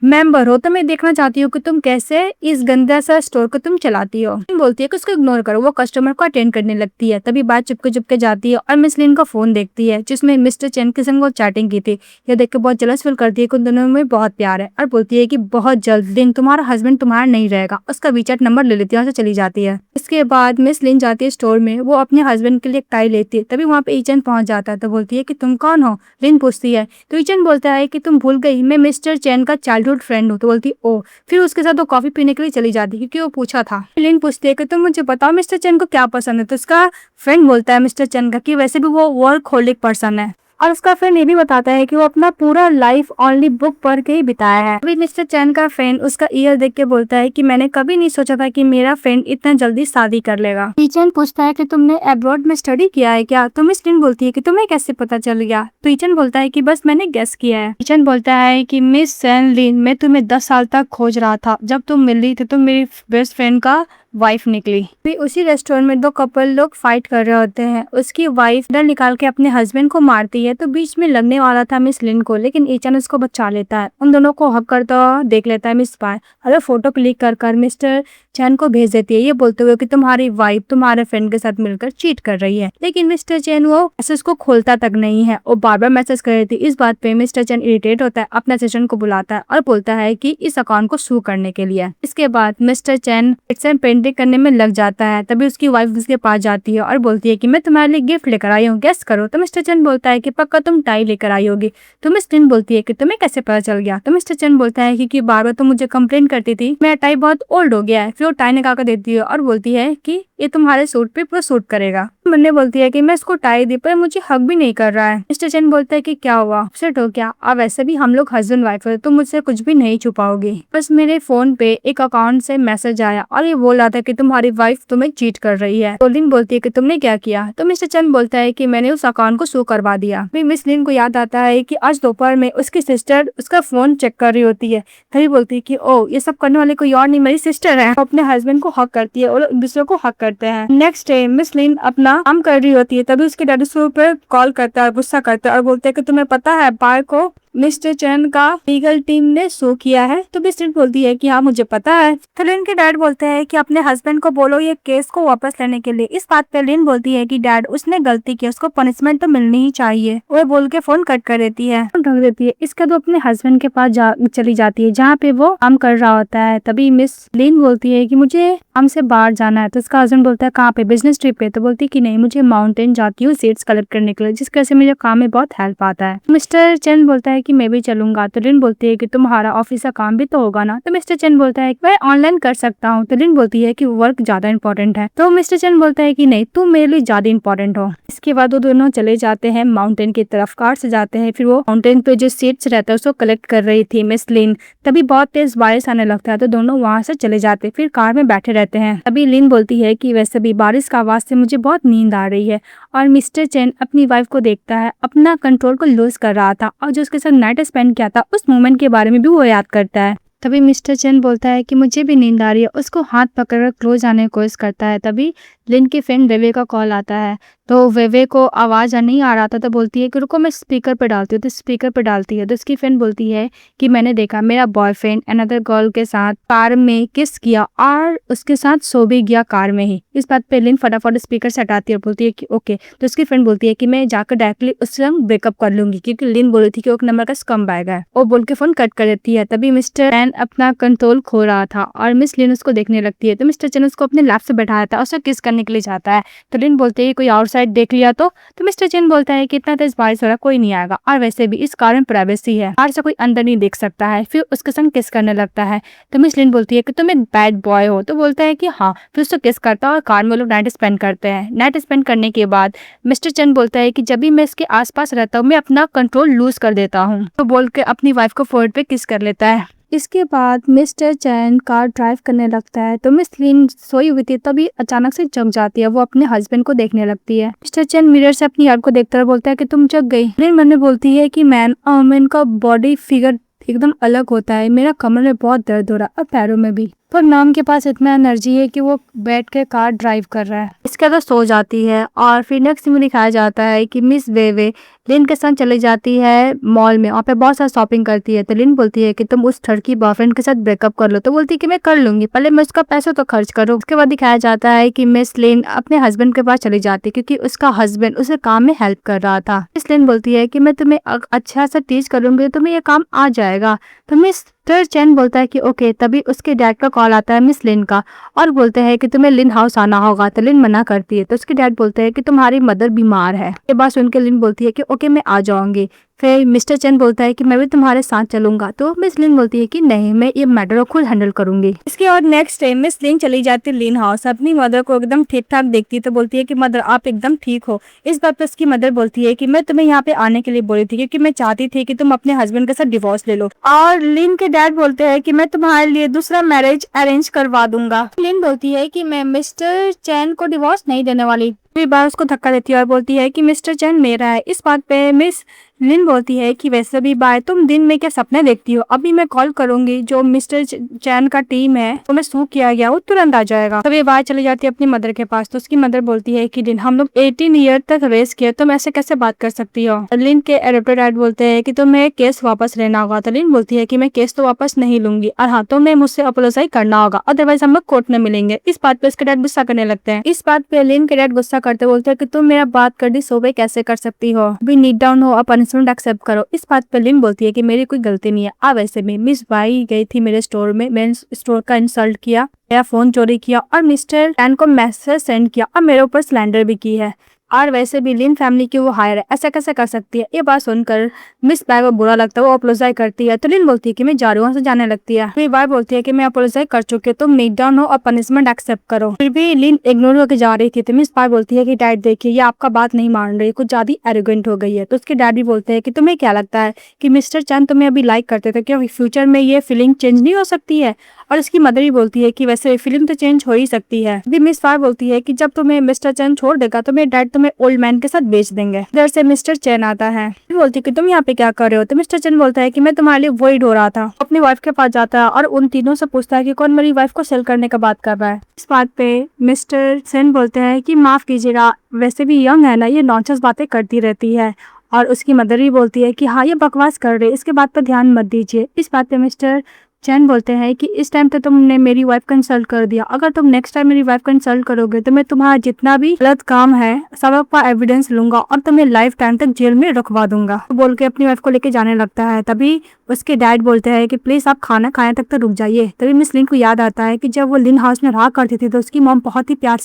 मेंबर हो तो मैं देखना चाहती हूँ कि तुम कैसे इस गंदा सा स्टोर को तुम चलाती हो। बोलती है कि उसको इग्नोर करो। वो कस्टमर को अटेंड करने लगती है। तभी बात चुपके जाती है और मिस लिन का फोन देखती है जिसमें मिस्टर चैन के संग वो चैटिंग की थी। ये देख के बहुत जलस फील करती है कि उन दोनों में बहुत प्यार है और बोलती है कि बहुत जल्द दिन तुम्हारा हस्बैंड तुम्हारा नहीं रहेगा। उसका वीचैट नंबर ले लेती है और चली जाती है। इसके बाद मिस लिन जाती है स्टोर में, वो अपने हस्बैंड के लिए एक टाई लेती है। तभी वहाँ पे ईचन पहुंच जाता है। तो बोलती है कि तुम कौन हो? लिन पूछती है। तो ईचन बोलता है कि तुम भूल गई मैं मिस्टर चैन का चाइल्डहुड फ्रेंड हूँ। तो बोलती ओ। फिर उसके साथ वो कॉफी पीने के लिए चली जाती है क्योंकि वो पूछा था। लिन पूछती है कि तुम मुझे बताओ मिस्टर चैन को क्या पसंद है। तो उसका फ्रेंड बोलता है मिस्टर चैन का कि वैसे भी वो वर्कहोलिक पर्सन है और उसका फ्रेंड ये भी बताता है कि वो अपना पूरा लाइफ ओनली बुक पढ़ के ही बिताया है। अभी मिस्टर चैन का फ्रेंड उसका ईयर देख के बोलता है कि मैंने कभी नहीं सोचा था कि मेरा फ्रेंड इतना जल्दी शादी कर लेगा। ईचन पूछता है कि तुमने अब्रॉड में स्टडी किया है क्या? तो मिस लिन बोलती है कि तुम्हें कैसे पता चल गया? तो ईचन बोलता है कि बस मैंने गेस किया है। ईचन बोलता है कि मिस सैन लिन मैं तुम्हें 10 साल तक खोज रहा था, जब तुम मिली थी तो मेरी बेस्ट फ्रेंड का वाइफ निकली। फिर उसी रेस्टोरेंट में 2 कपल लोग फाइट कर रहे होते हैं। उसकी वाइफ डर निकाल के अपने हस्बैंड को मारती है। तो बीच में लगने वाला था मिस लिन को, लेकिन ईचन उसको बचा लेता है। उन दोनों को हक करता देख लेता है मिस बाय और फोटो क्लिक कर मिस्टर चैन को भेज देती है, ये बोलते हुए कि तुम्हारी वाइफ तुम्हारे फ्रेंड के साथ मिलकर चीट कर रही है। लेकिन मिस्टर चैन वो मैसेज को खोलता तक नहीं है, वो बार बार मैसेज कर रही थी। इस बात पे मिस्टर चैन इरिटेट होता है, अपने असिस्टेंट को बुलाता है और बोलता है कि इस अकाउंट को सू करने के लिए। इसके बाद मिस्टर चैन पेंटिंग करने में लग जाता है। तभी उसकी वाइफ उसके पास जाती है और बोलती है कि मैं तुम्हारे लिए गिफ्ट लेकर आई हूँ, गेस करो। तो मिस्टर चैन बोलता है कि पक्का तुम टाई लेकर आई होगी। तो मिस लिन बोलती है कि तुम्हें कैसे पता चल गया। तो मिस्टर चैन बोलता है क्योंकि बार बार तो मुझे कंप्लेंट करती थी मेरा टाई बहुत ओल्ड हो गया है। फिर वो टाई निकाल कर देती है और बोलती है कि ये तुम्हारे सूट पे पूरा सूट करेगा। मन्ने बोलती है कि मैं इसको टाई दी पर मुझे हक भी नहीं कर रहा है। मिस्टर चैन बोलता है कि क्या हुआ, अपसेट हो क्या? अब वैसे भी हम लोग हस्बैंड वाइफ है, तुम मुझसे कुछ भी नहीं छुपाओगे। बस मेरे फोन पे एक अकाउंट से मैसेज आया और ये बोल रहा था कि तुम्हारी वाइफ तुम्हें चीट कर रही है। तो लिन बोलती है कि तुमने क्या किया? तो मिस्टर चैन बोलता है कि मैंने उस अकाउंट को शो करवा दिया। फिर मिस लिन को याद आता है कि आज दोपहर में उसकी सिस्टर उसका फोन चेक कर रही होती है। तभी बोलती है कि ओ ये सब करने वाले कोई और नहीं, मेरी सिस्टर है। अपने हस्बैंड को हक करती है और एक दूसरे को हक करते हैं। नेक्स्ट डे मिस लिन अपना काम कर रही होती है, तभी उसके डैडी उसके ऊपर कॉल करता है, गुस्सा करता है और बोलते हैं कि तुम्हें पता है बाय को मिस्टर चैन का लीगल टीम ने सू किया है। तो मिस लिन बोलती है कि हाँ मुझे पता है। तो लिन के डैड बोलते हैं कि अपने हस्बैंड को बोलो ये केस को वापस लेने के लिए। इस बात पे लिन बोलती है कि डैड उसने गलती की, उसको पनिशमेंट तो मिलनी ही चाहिए। वो बोल के फोन कट कर देती है, रख देती है। इसके बाद वो अपने हस्बैंड के पास चली जाती है जहाँ पे वो काम कर रहा होता है। तभी मिस लिन बोलती है कि मुझे हमसे बाहर जाना है। तो उसका हस्बैंड बोलता है कहाँ पे, बिजनेस ट्रिप पे? तो बोलती है कि नहीं मुझे माउंटेन जाती हूँ सीड्स कलेक्ट करने के लिए, जिसकी वजह से मुझे काम में बहुत हेल्प आता है। मिस्टर चैन बोलता है कि मैं भी चलूंगा। तो लिन बोलती है कि तुम्हारा ऑफिस का काम भी तो होगा ना। तो मिस्टर चैन बोलता है मैं ऑनलाइन कर सकता हूँ। तो लिन बोलती है कि वर्क ज्यादा इंपॉर्टेंट है। तो मिस्टर चैन बोलता है कि नहीं तुम मेरे लिए ज्यादा इंपॉर्टेंट हो। इसके बाद वो दोनों चले जाते हैं माउंटेन की तरफ, कार से जाते हैं। फिर वो माउंटेन पे जो सीड्स रहता है उसको कलेक्ट कर रही थी मिस लिन। तभी बहुत तेज बारिश आने लगता है तो दोनों वहां से चले जाते, फिर कार में बैठे रहते हैं। तभी लिन बोलती है कि वैसे भी बारिश का आवाज से मुझे बहुत नींद आ रही है। और मिस्टर चैन अपनी वाइफ को देखता है, अपना कंट्रोल को लूज कर रहा था और जो उसके साथ नाइट स्पेंड किया था उस मोमेंट के बारे में भी वो याद करता है। तभी मिस्टर चैन बोलता है कि मुझे भी नींद आ रही है, उसको हाथ पकड़कर क्लोज आने की कोशिश करता है। तभी लिन के फ्रेंड वेवे का कॉल आता है। तो वेवे को आवाज नहीं आ रहा था तो बोलती है कि रुको मैं स्पीकर पे डालती हूँ। तो स्पीकर पे डालती है तो उसकी फ्रेंड बोलती है कि मैंने देखा मेरा बॉयफ्रेंड अनदर गर्ल के साथ कार में किस किया और उसके साथ सो भी गया कार में ही। इस बात पे लिन फटाफट स्पीकर से हटाती है और बोलती है कि ओके। तो उसकी फ्रेंड बोलती है कि मैं जाकर डायरेक्टली उससे हम ब्रेकअप कर लूंगी, क्योंकि लिन बोली थी कि एक नंबर का स्कम बैग है। वो बोल के फोन कट कर देती है। तभी मिस्टर चैन अपना कंट्रोल खो रहा था और मिस लिन उसको देखने लगती है। तो मिस्टर चैन उसको अपने लैप से बैठाया था, उसे किस करने के लिए जाता है। तो लिन बोलते है कोई आउटसाइड देख लिया तो मिस्टर चैन बोलता है कि इतना तेज बारिश हो रहा कोई नहीं आएगा और वैसे भी इस कार में प्राइवेसी है, बाहर से कोई अंदर नहीं देख सकता है। फिर उसके संग किस करने लगता है। तो मिस लिन बोलती है कि तुम एक बैड बॉय हो। तो बोलता है कि हाँ। फिर उसको किस करता है और कार में लोग नाइट स्पेंड करते हैं। नाइट स्पेंड करने के बाद मिस्टर चैन बोलता है कि जब भी मैं इसके आसपास रहता हूँ मैं अपना कंट्रोल लूज कर देता हूँ। तो बोल के अपनी वाइफ को फोर्ड पे किस कर लेता है। इसके बाद मिस्टर चैन कार ड्राइव करने लगता है तो मिस लिन सोई हुई थी, तभी अचानक से जग जाती है। वो अपने हस्बैंड को देखने लगती है। मिस्टर चैन मिरर से अपनी यार को देखता है, बोलता है कि तुम जग गई। लिन मन में बोलती है कि मैन का बॉडी फिगर एकदम अलग होता है, मेरा कमर में बहुत दर्द हो रहा है और पैरों में भी, पर नाम के पास इतना एनर्जी है कि वो बैठ के कार ड्राइव कर रहा है। इसके बाद सो जाती है और फिर नेक्स्ट में दिखाया जाता है कि मिस वेवे लिन के साथ चली जाती है मॉल में, वहाँ पे बहुत सारा शॉपिंग करती है। तो लिन बोलती है कि तुम उस लड़की बॉयफ्रेंड के साथ ब्रेकअप कर लो। तो बोलती है कि मैं कर लूंगी, पहले मैं उसका पैसा तो खर्च करूँ। उसके बाद दिखाया जाता है कि मिस लिन अपने हस्बैंड के पास चली जाती है क्योंकि उसका हस्बैंड उसे काम में हेल्प कर रहा था। मिस लिन बोलती है कि मैं तुम्हें अच्छा सा टीच करूंगी, तुम्हें ये काम आ जाएगा। तो मिस्टर चैन बोलता है कि ओके। तभी उसके डैड का कॉल आता है मिस लिन का और बोलते हैं कि तुम्हें लिन हाउस आना होगा। तो लिन मना करती है। तो उसके डैड बोलते हैं कि तुम्हारी मदर बीमार है। ये बात सुनकर लिन बोलती है कि ओके मैं आ जाऊंगी। फिर मिस्टर चैन बोलता है कि मैं भी तुम्हारे साथ चलूंगा। तो मिस लिन बोलती है कि नहीं मैं ये मैटर को खुद हैंडल करूंगी। इसके बाद नेक्स्ट डे मिस लिन चली जाती है लिन हाउस, अपनी मदर को एकदम ठीक ठाक देखती है। तो बोलती है कि मदर आप एकदम ठीक हो। इस बात पर उसकी मदर बोलती है कि मैं तुम्हें यहाँ पे आने के लिए बोली थी क्योंकि मैं चाहती थी कि तुम अपने हस्बैंड के साथ डिवोर्स ले लो। और लिन के डैड बोलते हैं कि मैं तुम्हारे लिए दूसरा मैरिज अरेंज करवा दूंगा। लिन बोलती है कि मैं मिस्टर चैन को डिवोर्स नहीं देने वाली, फिर बार उसको धक्का देती है और बोलती है कि मिस्टर चैन मेरा है। इस बात पे मिस लिन बोलती है कि वैसे भी बाय तुम दिन में क्या सपने देखती हो, अभी मैं कॉल करूंगी जो मिस्टर चैन का टीम है तुम्हें सू किया गया वो तुरंत आ जाएगा। तब ये बाय चली जाती है अपनी मदर के पास। तो उसकी मदर बोलती है कि लिन हम लोग 18 ईयर तक रेस किए, तुम ऐसे कैसे बात कर सकती हो। लिन के एडॉप्टेड डैड बोलते हैं कि तुम्हें केस वापस लेना होगा। तो लिन बोलती है कि मैं केस तो वापस नहीं लूंगी और हाँ तुम्हें मुझसे अपोलोजाइज करना होगा, अदरवाइज हम लोग कोर्ट में मिलेंगे। इस बात पे उसके डैड गुस्सा करने लगते हैं। इस बात पे लिन के डैड गुस्सा करते बोलते हैं कि तुम मेरा बात कर दी सोबे कैसे कर सकती हो, अभी नीट डाउन हो और पनिशमेंट एक्सेप्ट करो। इस बात पे लिन बोलती है कि मेरी कोई गलती नहीं है। अब वैसे में मिस बाई गई थी मेरे स्टोर में, मैंने स्टोर का इंसल्ट किया, मेरा फोन चोरी किया और मिस्टर चैन को मैसेज सेंड किया और मेरे ऊपर स्लैंडर भी की है, और वैसे भी लिन फैमिली की वो हायर है, ऐसा कैसे कर सकती है। ये बात सुनकर मिस बाय को बुरा लगता है, वो अपोलोजाइज करती है। तो लिन बोलती है कि मैं जा रही हूँ, से जाने लगती है। फिर बाय बोलती है कि मैं अपोलोजाइज कर चुकी हूँ, तुम नीट डाउन हो और पनिशमेंट एक्सेप्ट करो। फिर भी लिन इग्नोर होकर जा रही थी। तो मिस बाय बोलती है कि डैड देखिए ये आपका बात नहीं मान रही, कुछ ज्यादा एरोगेंट हो गई है। तो उसके डैड भी बोलते हैं कि तुम्हें क्या लगता है कि मिस्टर चैन तुम्हें अभी लाइक करते थे, क्या फ्यूचर में ये फीलिंग चेंज नहीं हो सकती है। और उसकी मदर भी बोलती है कि वैसे फीलिंग तो चेंज हो ही सकती है। मिस बाय बोलती है कि जब तुम्हें मिस्टर चैन छोड़ देगा तो मेरे डैड तुम्हें ओल्ड मैन के साथ बेच देंगे। इधर से मिस्टर चैन आता है, बोलती है कि तुम यहाँ पे क्या कर रहे हो। तो मिस्टर चैन बोलता है कि मैं तुम्हारे लिए वही ढो रहा था। अपनी वाइफ के पास जाता है और उन तीनों से पूछता है कि कौन मेरी वाइफ को सेल करने का बात कर रहा है। इस बात पे मिस्टर चैन बोलते हैं कि माफ कीजिएगा, वैसे भी यंग है ना, ये नॉनसेंस बातें करती रहती है। और उसकी मदर भी बोलती है कि हाँ ये बकवास कर रहे, इसके बात पर ध्यान मत दीजिए। इस बात पे मिस्टर चैन बोलते हैं कि इस टाइम तो तुमने मेरी वाइफ को इंसल्ट कर दिया, अगर तुम नेक्स्ट टाइम मेरी वाइफ को इंसल्ट करोगे तो मैं तुम्हारा जितना भी गलत काम है सब का एविडेंस लूंगा और तुम्हें लाइफ टाइम तक जेल में रखवा दूंगा। तो बोल के अपनी वाइफ को लेके जाने लगता है। तभी उसके डैड बोलते हैं कि प्लीज आप खाना खाने तक तो रुक जाइए। तभी मिस लिन को याद आता है कि जब वो लिन हाउस में रहा करती थी तो उसकी मॉम बहुत ही प्यार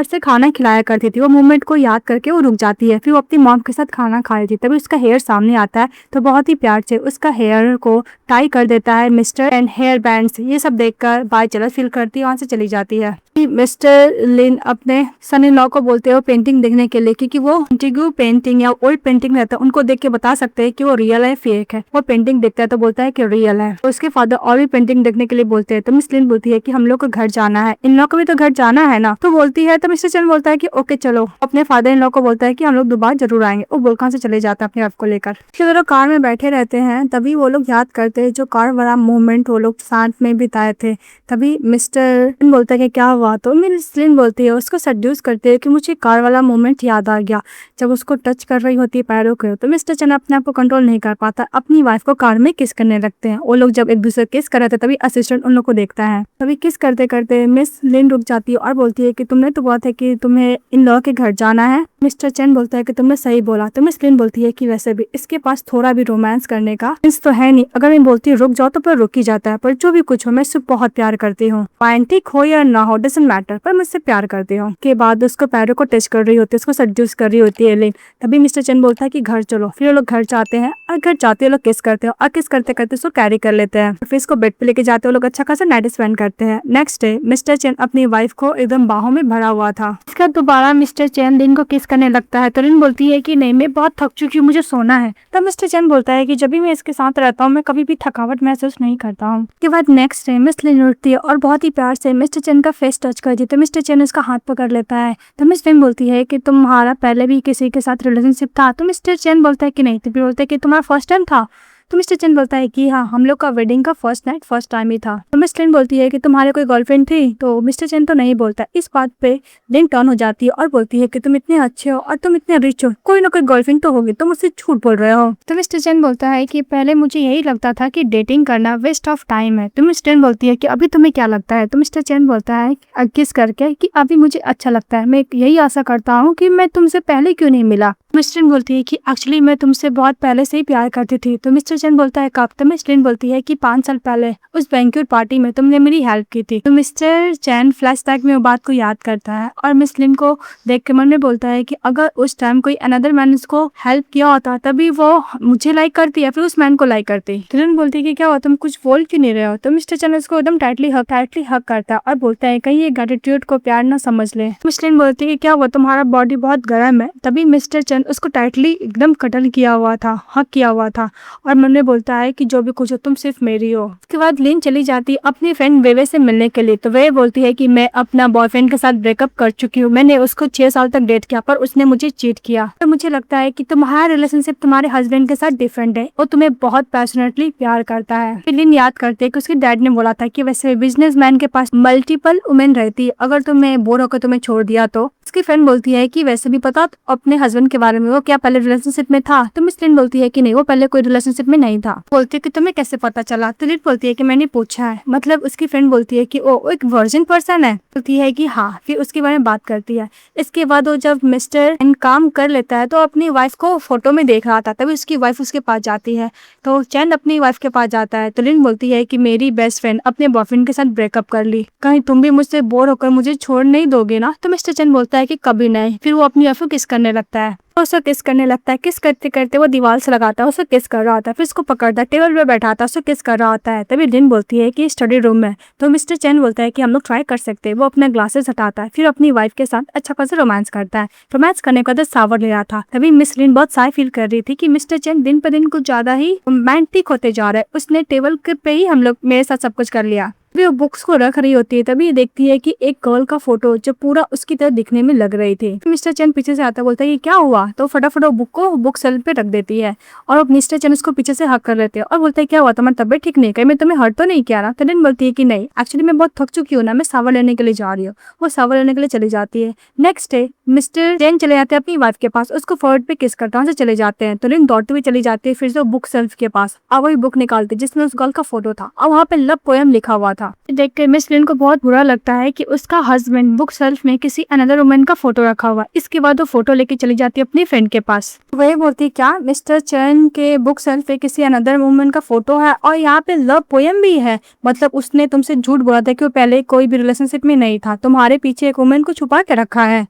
से खाना खिलाया करती थी। वो मोमेंट को याद करके वो रुक जाती है, फिर वो अपनी मॉम के साथ खाना खा रही थी। तभी उसका हेयर सामने आता है तो बहुत ही प्यार से उसका हेयर को टाई कर देता है मिस्टर एंड हेयर बैंड्स। ये सब देखकर बाय जेलस फील करती है, वहां से चली जाती है। मिस्टर लिन अपने सन इन लॉ को बोलते हैं पेंटिंग देखने के लिए, क्योंकि वो इंटिग्यू पेंटिंग या ओल्ड पेंटिंग रहता है उनको देख के बता सकते हैं कि वो रियल है फेक है। वो पेंटिंग देखता है तो बोलता है कि रियल है। तो उसके फादर और भी पेंटिंग देखने के लिए बोलते हैं। तो मिस लिन बोलती है कि हम लोग को घर जाना है, इन लॉ को भी तो घर जाना है ना। तो बोलती है तो मिस्टर चैन बोलता है कि ओके चलो। अपने फादर इन लॉ को बोलता है कि हम लोग दोबारा जरूर आएंगे। वो बोलकर से चले जाते हैं अपने आप को लेकर। दोनों कार में बैठे रहते हैं, तभी वो लोग याद करते हैं जो कार वाला मोमेंट वो लोग साथ में बिताए थे। तभी मिस्टर बोलता है कि क्या हुआ। तो मिस लिन बोलती है, उसको सड्यूस करते हैं कि मुझे कार वाला मोमेंट याद आ गया जब उसको टच कर रही होती है पैरों को। तो मिस्टर चैन अपने आप को कंट्रोल नहीं कर पाता, अपनी वाइफ को कार में किस करने लगते हैं। वो लोग जब एक दूसरे किस कर रहे थे तभी असिस्टेंट उन लोग को देखता है। तभी किस करते करते मिस लिन रुक जाती है और बोलती है कि तुमने तो बोला था कि तुम्हें इन लॉ के घर जाना है। मिस्टर चैन बोलता है कि तुमने सही बोला। तो मिस लिन बोलती है कि वैसे भी इसके पास थोड़ा भी रोमांस करने का सेंस तो है नहीं, अगर मैं बोलती हूँ रुक जाओ तो पर रुक ही जाता है। पर जो भी कुछ हो मैं इससे बहुत प्यार करती हूँ, रोमांटिक हो या ना हो डजंट मैटर, पर मुझसे प्यार करती हूँ। के बाद उसको पैरों को टच कर रही होती है, उसको सड्यूस कर रही होती है लिन। तभी मिस्टर चैन बोलता है कि घर चलो। फिर वो लोग घर जाते हैं और घर जाते लोग किस करते हैं और किस करते करते उसको कैरी कर लेते हैं। फिर इसको बेड पे लेके जाते हैं, लोग अच्छा खासा नाइट स्पेंड करते हैं। नेक्स्ट डे मिस्टर चैन अपनी वाइफ को एकदम बाहों में भरा हुआ था। इसका दोबारा मिस्टर चैन लिन को किस करने लगता है तो लिन बोलती है कि नहीं मैं बहुत थक चुकी हूँ, मुझे सोना है। तब मिस्टर चैन बोलता है कि जब भी मैं इसके साथ रहता हूँ मैं कभी भी थकावट महसूस नहीं करता हूँ। उसके बाद नेक्स्ट डे मिस लिन उठती है और बहुत ही प्यार से मिस्टर चैन का फेस टच करती है। तो मिस्टर चैन उसका हाथ पकड़ लेता है। तो मिस लिन बोलती है कि तुम्हारा पहले भी किसी के साथ रिलेशनशिप था। तो मिस्टर चैन बोलता है कि नहीं। तो फिर बोलते है कि तुम्हारा फर्स्ट टाइम था। तो मिस्टर चैन बोलता है कि हाँ हम लोग का वेडिंग का फर्स्ट नाइट फर्स्ट टाइम ही था। तो मिस लिन बोलती है कि तुम्हारे कोई गर्लफ्रेंड थी। तो मिस्टर चैन तो नहीं बोलता। इस बात पे लिन टर्न हो जाती है और बोलती है कि तुम इतने अच्छे हो और तुम इतने रिच हो, कोई ना कोई गर्लफ्रेंड तो होगी, तुम मुझसे झूठ बोल रहे हो। तो मिस्टर चैन बोलता है कि पहले मुझे यही लगता था कि डेटिंग करना वेस्ट ऑफ टाइम है। तो मिस्टर चैन बोलती है कि अभी तुम्हें क्या लगता है। तो मिस्टर चैन बोलता है किस करके कि अभी मुझे अच्छा लगता है, मैं यही आशा करता हूँ कि मैं तुमसे पहले क्यों नहीं मिला। मिस्टर बोलती है कि एक्चुअली मैं तुमसे बहुत पहले से ही प्यार करती थी। तो मिस्टर चैन बोलता है कब। तो मिस लिन बोलती है कि 5 साल पहले उस बैंक्वेट पार्टी में तुमने मेरी हेल्प की थी। तो मिस्टर चैन फ्लैशबैक में वो बात को याद करता है और मिस लिन को देख के मन में बोलता है कि अगर उस टाइम कोई अनदर मैन उसको हेल्प किया होता तभी वो मुझे लाइक करती है फिर उस मैन को लाइक करती। तो लिन बोलती है कि क्या हुआ, तुम कुछ बोल क्यों नहीं रहे हो। तो मिस्टर चैन उसको एकदम टाइटली हक करता है और बोलता है कहीं ये ग्रेटिट्यूड को प्यार ना समझ ले। मिस लिन बोलती है कि क्या हुआ, तुम्हारा बॉडी बहुत गर्म है। तभी मिस्टर चैन चैन उसको टाइटली एकदम कटल किया हुआ था, हक किया हुआ था और मन में बोलता है कि जो भी कुछ हो तुम सिर्फ मेरी हो। उसके बाद लिन चली जाती अपनी फ्रेंड वेवे से मिलने के लिए, तो वे बोलती है कि मैं अपना बॉयफ्रेंड के साथ ब्रेकअप कर चुकी हूँ, मैंने उसको 6 साल तक डेट किया पर उसने मुझे चीट किया। तो मुझे लगता है कि तुम्हारा रिलेशनशिप तुम्हारे हस्बैंड के साथ डिफरेंट है, वो तुम्हें बहुत पैशनेटली प्यार करता है। फिर लिन याद करते है कि उसके डैड ने बोला था कि वैसे बिजनेसमैन के पास मल्टीपल वुमेन रहती है, अगर तुम्हें बोर होकर तुम्हें छोड़ दिया तो। उसकी फ्रेंड बोलती है कि वैसे भी पता अपने हस्बैंड के बारे में, वो क्या पहले रिलेशनशिप में था? तो मिस लिन बोलती है कि नहीं, वो पहले कोई रिलेशनशिप में नहीं था। बोलती है कि तुम्हें कैसे पता चला? तो लिन बोलती है कि मैंने पूछा है। मतलब उसकी फ्रेंड बोलती है कि वो एक वर्जिन पर्सन है। बोलती है कि हाँ। फिर उसके बारे में बात करती है। इसके बाद वो जब मिस्टर एन काम कर लेता है तो अपनी वाइफ को फोटो में देख रहा था, तभी उसकी वाइफ उसके पास जाती है। तो चैन अपनी वाइफ के पास जाता है तो लिन बोलती है कि मेरी बेस्ट फ्रेंड अपने बॉयफ्रेंड के साथ ब्रेकअप कर ली, कहीं तुम भी मुझसे बोर होकर मुझे छोड़ नहीं दोगे ना? तो मिस्टर चैन बोलता है कि कभी नहीं। फिर वो अपनी वाइफ को किस करने लगता है, तो उसको किस करने लगता है। किस करते करते वो दीवार से लगाता है, उसको किस कर रहा होता है। फिर उसको पकड़ता है, टेबल पे बैठाता है, उसको किस कर रहा होता है। तभी लिन बोलती है कि स्टडी रूम में। तो मिस्टर चैन बोलता है कि हम लोग ट्राई कर सकते हैं। वो अपने ग्लासेस हटाता है, फिर अपनी वाइफ के साथ अच्छा खासा रोमांस करता है। रोमांस करने के बाद सावर ले रहा था, तभी मिस लिन बहुत साई फील कर रही थी कि मिस्टर चैन दिन पर दिन कुछ ज्यादा ही रोमांटिक होते जा रहा है। उसने टेबल के पे ही हम लोग मेरे साथ सब कुछ कर लिया। तभी वो बुक्स को रख रही होती है, तभी ये देखती है कि एक गर्ल का फोटो जो पूरा उसकी तरह दिखने में लग रही थी। मिस्टर चैन पीछे से आता बोलता है ये क्या हुआ? तो फटाफट वो बुक को बुक शेल्फ पे रख देती है और मिस्टर चैन उसको पीछे से हक कर लेते हैं और बोलता है क्या हुआ, तुम्हारी तबियत ठीक नहीं, कहीं मैं तुम्हें हर्ट तो नहीं किया ना? तो लिन बोलती है कि नहीं, एक्चुअली मैं बहुत थक चुकी हूँ ना, मैं सावर लेने के लिए जा रही हूँ। वो सावर लेने के लिए चली जाती है। नेक्स्ट डे मिस्टर चैन चले जाते हैं अपनी वाइफ के पास, उसको फोर्ट पे किस करता से चले जाते हैं। तो लिन दौड़ती हुई चली जाती है फिर से बुक शेल्फ के पास, अब वही बुक निकालती जिसमें उस गर्ल का फोटो था और वहाँ पे लव पोएम लिखा हुआ था। देख कर मिस लिन को बहुत बुरा लगता है कि उसका हस्बैंड बुक शेल्फ में किसी अनदर वुमन का फोटो रखा हुआ। इसके बाद वो फोटो लेके चली जाती है अपनी फ्रेंड के पास। वही बोलती क्या मिस्टर चैन के बुक शेल्फ पे किसी अनदर वुमन का फोटो है और यहाँ पे लव पोएम भी है, मतलब उसने तुमसे झूठ बोला था कि वो पहले कोई भी रिलेशनशिप में नहीं था, तुम्हारे पीछे एक वुमन को छुपा के रखा है।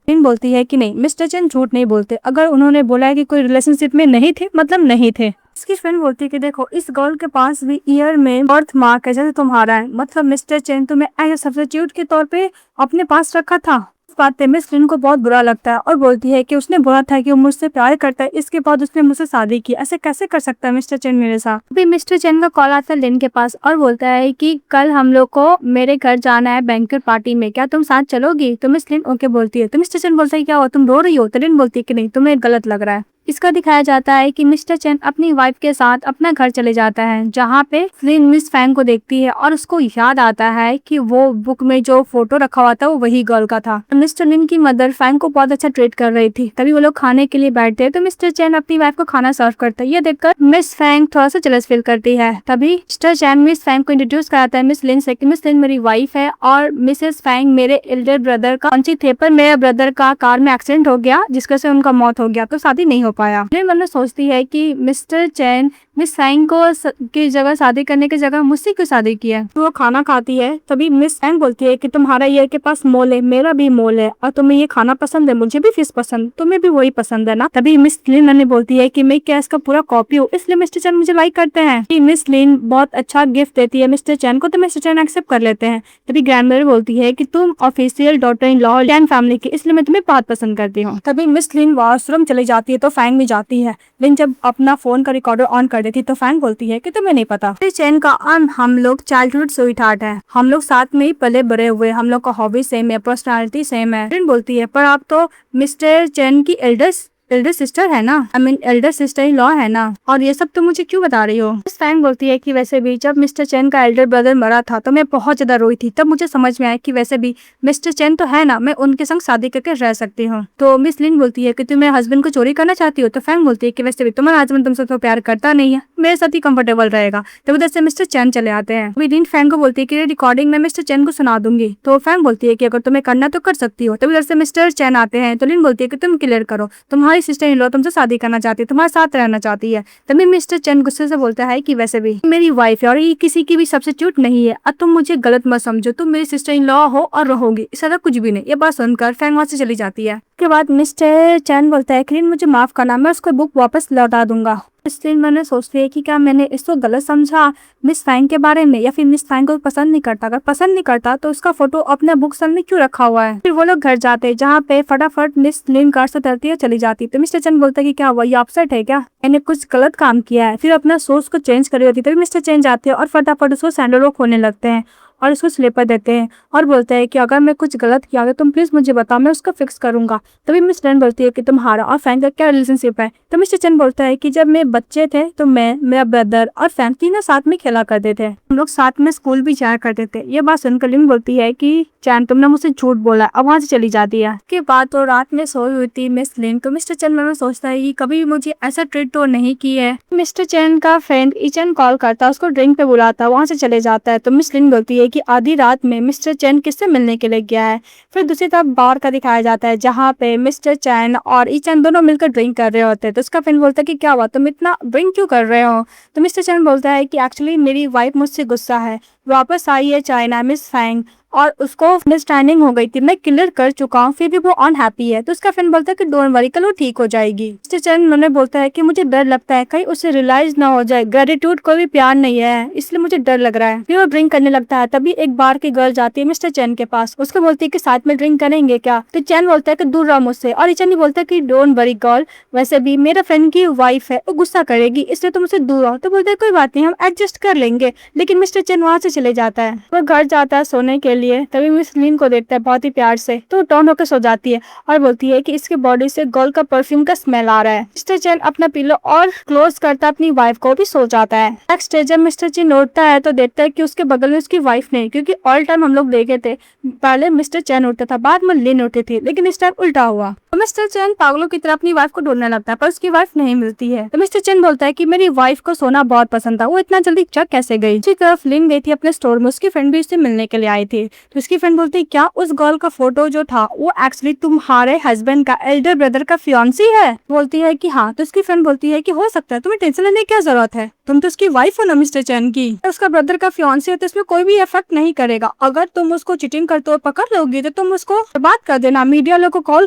लिन बोलती है कि नहीं, मिस्टर चैन झूठ नहीं बोलते, अगर उन्होंने बोला है कि कोई रिलेशनशिप में नहीं थे मतलब नहीं थे। इसकी फ्रेंड बोलती है कि देखो इस गर्ल के पास भी ईयर में बर्थ मार्क है जैसे तुम्हारा है, मतलब मिस्टर चैन तुम्हें एज सब्स्टिट्यूट के तौर पे अपने पास रखा था। इस बात पे मिस लिन को बहुत बुरा लगता है और बोलती है कि उसने बोला था कि वो मुझसे प्यार करता है, इसके बाद उसने मुझसे शादी की, ऐसे कैसे कर सकता है मिस्टर चैन मेरे साथ? अभी मिस्टर चैन का कॉल आता है लिन के पास और बोलता है कि कल हम लोग को मेरे घर जाना है बैंक्वेट पार्टी में, क्या तुम साथ चलोगी? तो मिस लिन ओके बोलती है। तो मिस्टर चैन बोलता है क्या हुआ, तुम रो रही हो? तो लिन बोलती है कि नहीं, तुम्हें गलत लग रहा है। इसका दिखाया जाता है कि मिस्टर चैन अपनी वाइफ के साथ अपना घर चले जाता है, जहाँ पे लिन मिस फैंग को देखती है और उसको याद आता है कि वो बुक में जो फोटो रखा हुआ था वो वही गर्ल का था। मिस्टर लिन की मदर फैंग को बहुत अच्छा ट्रीट कर रही थी, तभी वो लोग खाने के लिए बैठते हैं तो मिस्टर चैन अपनी वाइफ को खाना सर्व करता है। ये देखकर मिस फैंग थोड़ा सा जेलस फील करती है। तभी मिस्टर चैन मिस फैंग को इंट्रोड्यूस कराता है मिस लिन से कि मिस लिन मेरी वाइफ है और मिसेस फैंग मेरे एल्डर ब्रदर का कौन सी थे, पर मेरे ब्रदर का कार में एक्सीडेंट हो गया जिसके से उनका मौत हो गया, तो शादी नहीं हो पाया। फिर मतलब सोचती है कि मिस्टर चैन मिस फैंग को की जगह शादी करने की जगह मुझसे क्यों शादी किया है। तो वो खाना खाती है, तभी मिस फैंग बोलती है कि तुम्हारा ईयर के पास मोल है, मेरा भी मोल है, और तुम्हें ये खाना पसंद है, मुझे भी फिश पसंद, तुम्हें भी वही पसंद है ना? तभी मिस लिन ने बोलती है कि मैं क्या इसका पूरा कॉपी हूँ, इसलिए मिस्टर चैन मुझे लाइक करते हैं। मिस लिन बहुत अच्छा गिफ्ट देती है मिस्टर चैन को, तो मिस्टर चैन एक्सेप्ट कर लेते हैं। तभी ग्रैंडमदर बोलती है कि तुम official daughter in law chain family की, इसलिए मैं तुम्हें बहुत पसंद करती हूँ। तभी मिस लिन वॉशरूम चली जाती है तो फैंग भी जाती है। लिन जब अपना फोन का रिकॉर्डर ऑन कर देती तो फैंग बोलती है कि तुम्हें नहीं पता चैन का हम लोग चाइल्डहुड स्वीट हार्ट है, हम लोग साथ में ही पले बड़े हुए, हम लोग का हॉबी सेम है, पर्सनालिटी सेम है। लिन बोलती है पर आप तो मिस्टर चैन की एल्डर सिस्टर है ना, I mean Elder sister in law है ना, और ये सब तो मुझे क्यों बता रही हो? मिस फैंग बोलती है कि वैसे भी जब मिस्टर चैन का एल्डर ब्रदर मरा था तो मैं बहुत ज्यादा रोई थी, तब मुझे समझ में आया कि वैसे भी मिस्टर चैन तो है ना, मैं उनके संग शादी करके रह सकती हूँ। तो मिस लिन बोलती है कि तुम मेरे हस्बैंड को चोरी करना चाहती हो? तो फैंग बोलती है कि वैसे भी तुम्हारा हस्बैंड तुमसे तो प्यार करता नहीं है, मेरे साथ ही कंफर्टेबल रहेगा। तो उधर से मिस्टर चैन चले आते हैं। अभी लिन फैंग को बोलती है कि रिकॉर्डिंग में मिस्टर चैन को सुना दूंगी, तो फैंग बोलती है कि अगर तुम्हें करना तो कर सकती हो। तो उधर से मिस्टर चैन आते हैं तो लिन बोलती है कि तुम क्लियर करो, तुम्हारी सिस्टर इन लॉ तुमसे शादी करना चाहती है, तुम्हारे साथ रहना चाहती है। तभी मिस्टर चैन गुस्से से बोलता है कि वैसे भी मेरी वाइफ है और ये किसी की भी सब्स्टिट्यूट नहीं है, अब तुम मुझे गलत मत समझो, तुम मेरी सिस्टर इन लॉ हो और रहोगी, इस तरह कुछ भी नहीं। ये बात सुनकर फैंग वहां से चली जाती है। उसके बाद मिस्टर चैन बोलता है कि मुझे माफ करना, मैं उसको बुक वापस लौटा दूंगा। इसलिए मैंने सोचती है कि क्या मैंने इसको गलत समझा मिस फैंग के बारे में, या फिर मिस फैंग को पसंद नहीं करता। अगर पसंद नहीं करता तो उसका फोटो अपने बुक सेल्फ में क्यों रखा हुआ है। फिर वो लोग घर जाते हैं जहाँ पे फटाफट मिस लिन कार से उतरती है, चली जाती है। तो मिस्टर चेन बोलता है कि क्या हुआ, ये अपसेट है क्या, मैंने कुछ गलत काम किया है। फिर अपना सोच को चेंज कर रही होती है, तभी मिस्टर चेन जाते हैं और फटाफट उसको सैंडल रॉक होने लगते हैं और उसको स्लीपर देते हैं और बोलते हैं कि अगर मैं कुछ गलत किया है तुम प्लीज मुझे बताओ, मैं उसको फिक्स करूंगा। तभी मिस लिन बोलती है कि तुम्हारा और फैंग का क्या रिलेशनशिप है। तो मिस्टर चेन बोलता है कि जब मैं बच्चे थे तो मैं, मेरा ब्रदर और फैंग तीनों साथ में खेला करते थे, हम लोग साथ में स्कूल भी जाया करते थे। ये बात सुनकर लिन बोलती है कि चैन तुमने मुझसे झूठ बोला, अब वहाँ से चली जाती है। के बाद तो रात में सोई हुई थी मिस लिन, तो मिस्टर चेन मन में सोचता है कि कभी मुझे ऐसा ट्रीट तो नहीं की है। मिस्टर चेन का फ्रेंड इचन कॉल करता है, उसको ड्रिंक पे बुलाता है, वहाँ से चले जाता है। तो मिस लिन बोलती है कि आधी रात में मिस्टर चेन किससे मिलने के लिए गया है। फिर दूसरी तरफ बार का दिखाया जाता है जहाँ पे मिस्टर चैन और इचन दोनों मिलकर ड्रिंक कर रहे होते हैं। तो उसका फ्रेंड बोलता है कि क्या हुआ, तुम इतना ड्रिंक क्यों कर रहे हो। तो मिस्टर चैन बोलता है कि एक्चुअली मेरी वाइफ मुझसे गुस्सा है, वापस आई है चाइना मिस फैंग, और उसको मिसअंडरस्टैंडिंग हो गई थी, मैं क्लियर कर चुका हूँ, फिर भी वो अनहैप्पी है। तो उसका फ्रेंड बोलता है कि डोंट वरी, कल वो ठीक हो जाएगी। मिस्टर चैन मैंने बोलता है कि मुझे डर लगता है कहीं उसे रियलाइज ना हो जाए ग्रेटिट्यूड कोई भी प्यार नहीं है, इसलिए मुझे डर लग रहा है। फिर वो ड्रिंक करने लगता है। तभी एक बार की गर्ल जाती है मिस्टर चैन के पास, उसको बोलती है कि साथ में ड्रिंक करेंगे क्या। तो चैन बोलता है कि दूर रहो मुझसे, और इचन भी बोलता है कि डोंट वरी गर्ल, वैसे भी मेरा फ्रेंड की वाइफ है, वो गुस्सा करेगी, इसलिए तुम मुझसे दूर रहो। तो बोलते है कोई बात नहीं, हम एडजस्ट कर लेंगे। लेकिन मिस्टर चैन वहाँ से चले जाता है, वो घर जाता है सोने के लिए। तभी मिस लिन को देखता है बहुत ही प्यार से, तो टर्न होकर सो जाती है और बोलती है कि इसके बॉडी से गर्ल का परफ्यूम का स्मेल आ रहा है। मिस्टर चैन अपना पिलो और क्लोज करता अपनी वाइफ को, भी सो जाता है। नेक्स्ट डे जब मिस्टर चैन उठता है तो देखता है कि उसके बगल में उसकी वाइफ नहीं, क्योंकि ऑल टाइम हम लोग देखे थे पहले मिस्टर चैन उठता था, बाद में लिन उठती थी, लेकिन इस टाइम उल्टा हुआ। तो मिस्टर चैन पागलों की तरह अपनी वाइफ को ढूंढने लगता है, पर उसकी वाइफ नहीं मिलती है। तो मिस्टर चैन बोलता है कि मेरी वाइफ को सोना बहुत पसंद था, वो इतना जल्दी जग कैसे गई। दूसरी तरफ लिन गई थी अपने स्टोर में, उसकी फ्रेंड भी उससे मिलने के लिए आई थी। तो उसकी फ्रेंड बोलती है क्या उस गर्ल का फोटो जो था वो एक्चुअली तुम्हारे हस्बैंड का एल्डर ब्रदर का फियांसी है। बोलती है कि हाँ। तो उसकी फ्रेंड बोलती है कि हो सकता है, तुम्हें टेंशन लेने की क्या जरूरत है, तुम तो उसकी वाइफ हो ना मिस्टर चैन की। उसका ब्रदर का फियांसी है तो इसमें कोई भी इफेक्ट नहीं करेगा। अगर तुम उसको चीटिंग करते हुए पकड़ लोगी तो तुम उसको बर्बाद कर देना, मीडिया लोग को कॉल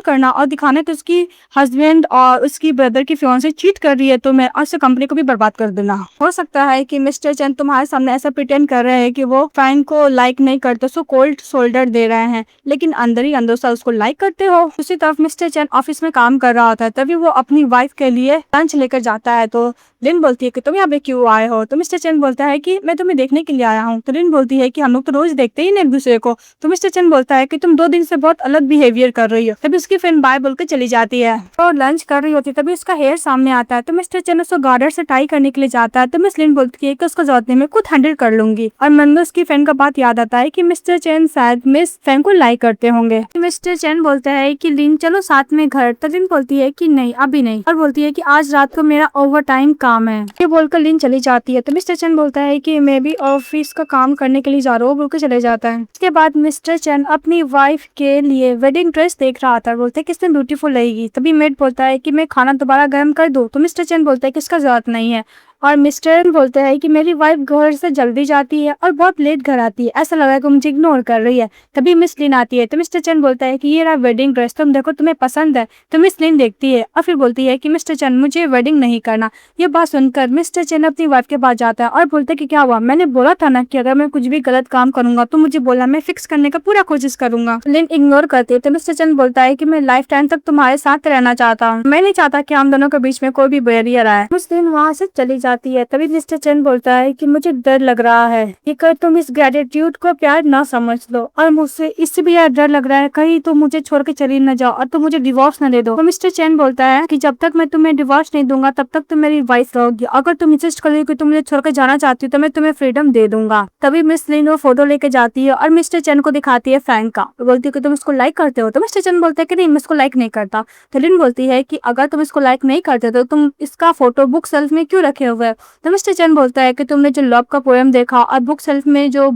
करना और दिखाने तो उसकी हस्बैंड और उसकी ब्रदर की फियांसी चीट कर रही है, तो मैं उससे कंपनी को भी बर्बाद कर देना। हो सकता है कि मिस्टर चैन तुम्हारे सामने ऐसा प्रिटेंड कर रहे हैं कि वो फैन को लाइक नहीं करते, उसको कोल्ड शोल्डर दे रहे हैं, लेकिन अंदर ही अंदर से उसको लाइक करते हो। दूसरी तरफ मिस्टर चैन ऑफिस में काम कर रहा था, तभी वो अपनी वाइफ के लिए लंच लेकर जाता है। तो लिन बोलती है कि तुम यहाँ पे क्यों आए हो। तो मिस्टर चैन बोलता है कि मैं तुम्हें देखने के लिए आया हूँ। तो लिन बोलती है कि हम लोग तो रोज देखते ही नहीं एक दूसरे को। तो मिस्टर चैन बोलता है कि तुम 2 दिन से बहुत अलग बिहेवियर कर रही हो। तभी उसकी फ्रेंड बाय बोल के चली जाती है। तो लंच कर रही होती है, तभी उसका हेयर सामने आता है। तो मिस्टर चैन उसको गार्डर से टाई करने के लिए जाता है। तो मिस लिन बोलती है कि उसको जरूरत नहीं, मैं खुद हैंडल कर लूंगी। और मन में उसकी फ्रेंड का बात याद आता है कि मिस्टर चैन शायद मिस फैंग को लाइक करते होंगे। मिस्टर चैन बोलता है कि लिन चलो साथ में घर। तो लिन बोलती है कि नहीं अभी नहीं, और बोलती है कि आज रात को मेरा ओवर टाइम काम है। ये बोलकर लिन चली जाती है। तो मिस्टर चैन बोलता है कि मैं भी ऑफिस का काम करने के लिए जा रहा हूँ, बोलकर चले जाता है। इसके बाद मिस्टर चैन अपनी वाइफ के लिए वेडिंग ड्रेस देख रहा था, बोलते है कितनी ब्यूटीफुल लगेगी। तभी मेड बोलता है कि मैं खाना दोबारा गर्म कर दूं। तो मिस्टर चैन बोलता है कि इसका जरूरत नहीं है। और मिस्टर बोलते हैं कि मेरी वाइफ घर से जल्दी जाती है और बहुत लेट घर आती है, ऐसा लगा कि मुझे इग्नोर कर रही है। तभी मिस लिन आती है। तो मिस्टर चैन बोलता है कि ये रहा वेडिंग ड्रेस, तुम देखो तुम्हें पसंद है। तो मिस लिन देखती है और फिर बोलती है कि मिस्टर चैन मुझे वेडिंग नहीं करना। ये बात सुनकर मिस्टर चैन अपनी वाइफ के पास जाता है और बोलता है कि क्या हुआ, मैंने बोला था ना कि अगर मैं कुछ भी गलत काम करूंगा तो मुझे बोला, मैं फिक्स करने का पूरा कोशिश करूंगा। लिन इग्नोर करती है। तो मिस्टर चैन बोलता है कि मैं लाइफ टाइम तक तुम्हारे साथ रहना चाहता हूँ, मैं नहीं चाहता कि हम दोनों के बीच में कोई भी बैरियर आए। उस दिन वहाँ से चली जाती है। तभी मिस्टर चैन बोलता है कि मुझे डर लग रहा है कि कर तुम इस ग्रेटिट्यूड को प्यार ना समझ लो, और मुझसे इससे भी यार डर लग रहा है कहीं तुम मुझे छोड़ के चली न जाओ और तुम मुझे डिवोर्स न दे दो। तो मिस्टर चैन बोलता है कि जब तक मैं तुम्हें डिवोर्स नहीं दूंगा तब तक तुम मेरी वाइफ रहोगी, अगर तुम इंसिस्ट करोगे कि तुम मुझे छोड़ के जाना चाहती हो तो मैं तुम्हें फ्रीडम दे दूंगा। तभी मिस लिन वो फोटो लेके जाती है और मिस्टर चैन को दिखाती है फैंग का, बोलती है कि तुम इसको लाइक करते हो। तो मिस्टर चैन बोलता है कि नहीं मैं इसको लाइक नहीं करता। तो लिन बोलती है कि अगर तुम इसको लाइक नहीं करते तो तुम इसका फोटो बुक सेल्फ में क्यों रखे हुए। तो मिस्टर चैन बोलता है कि तुमने जो लव का पोएम देखा और बुक सेल्फ में जो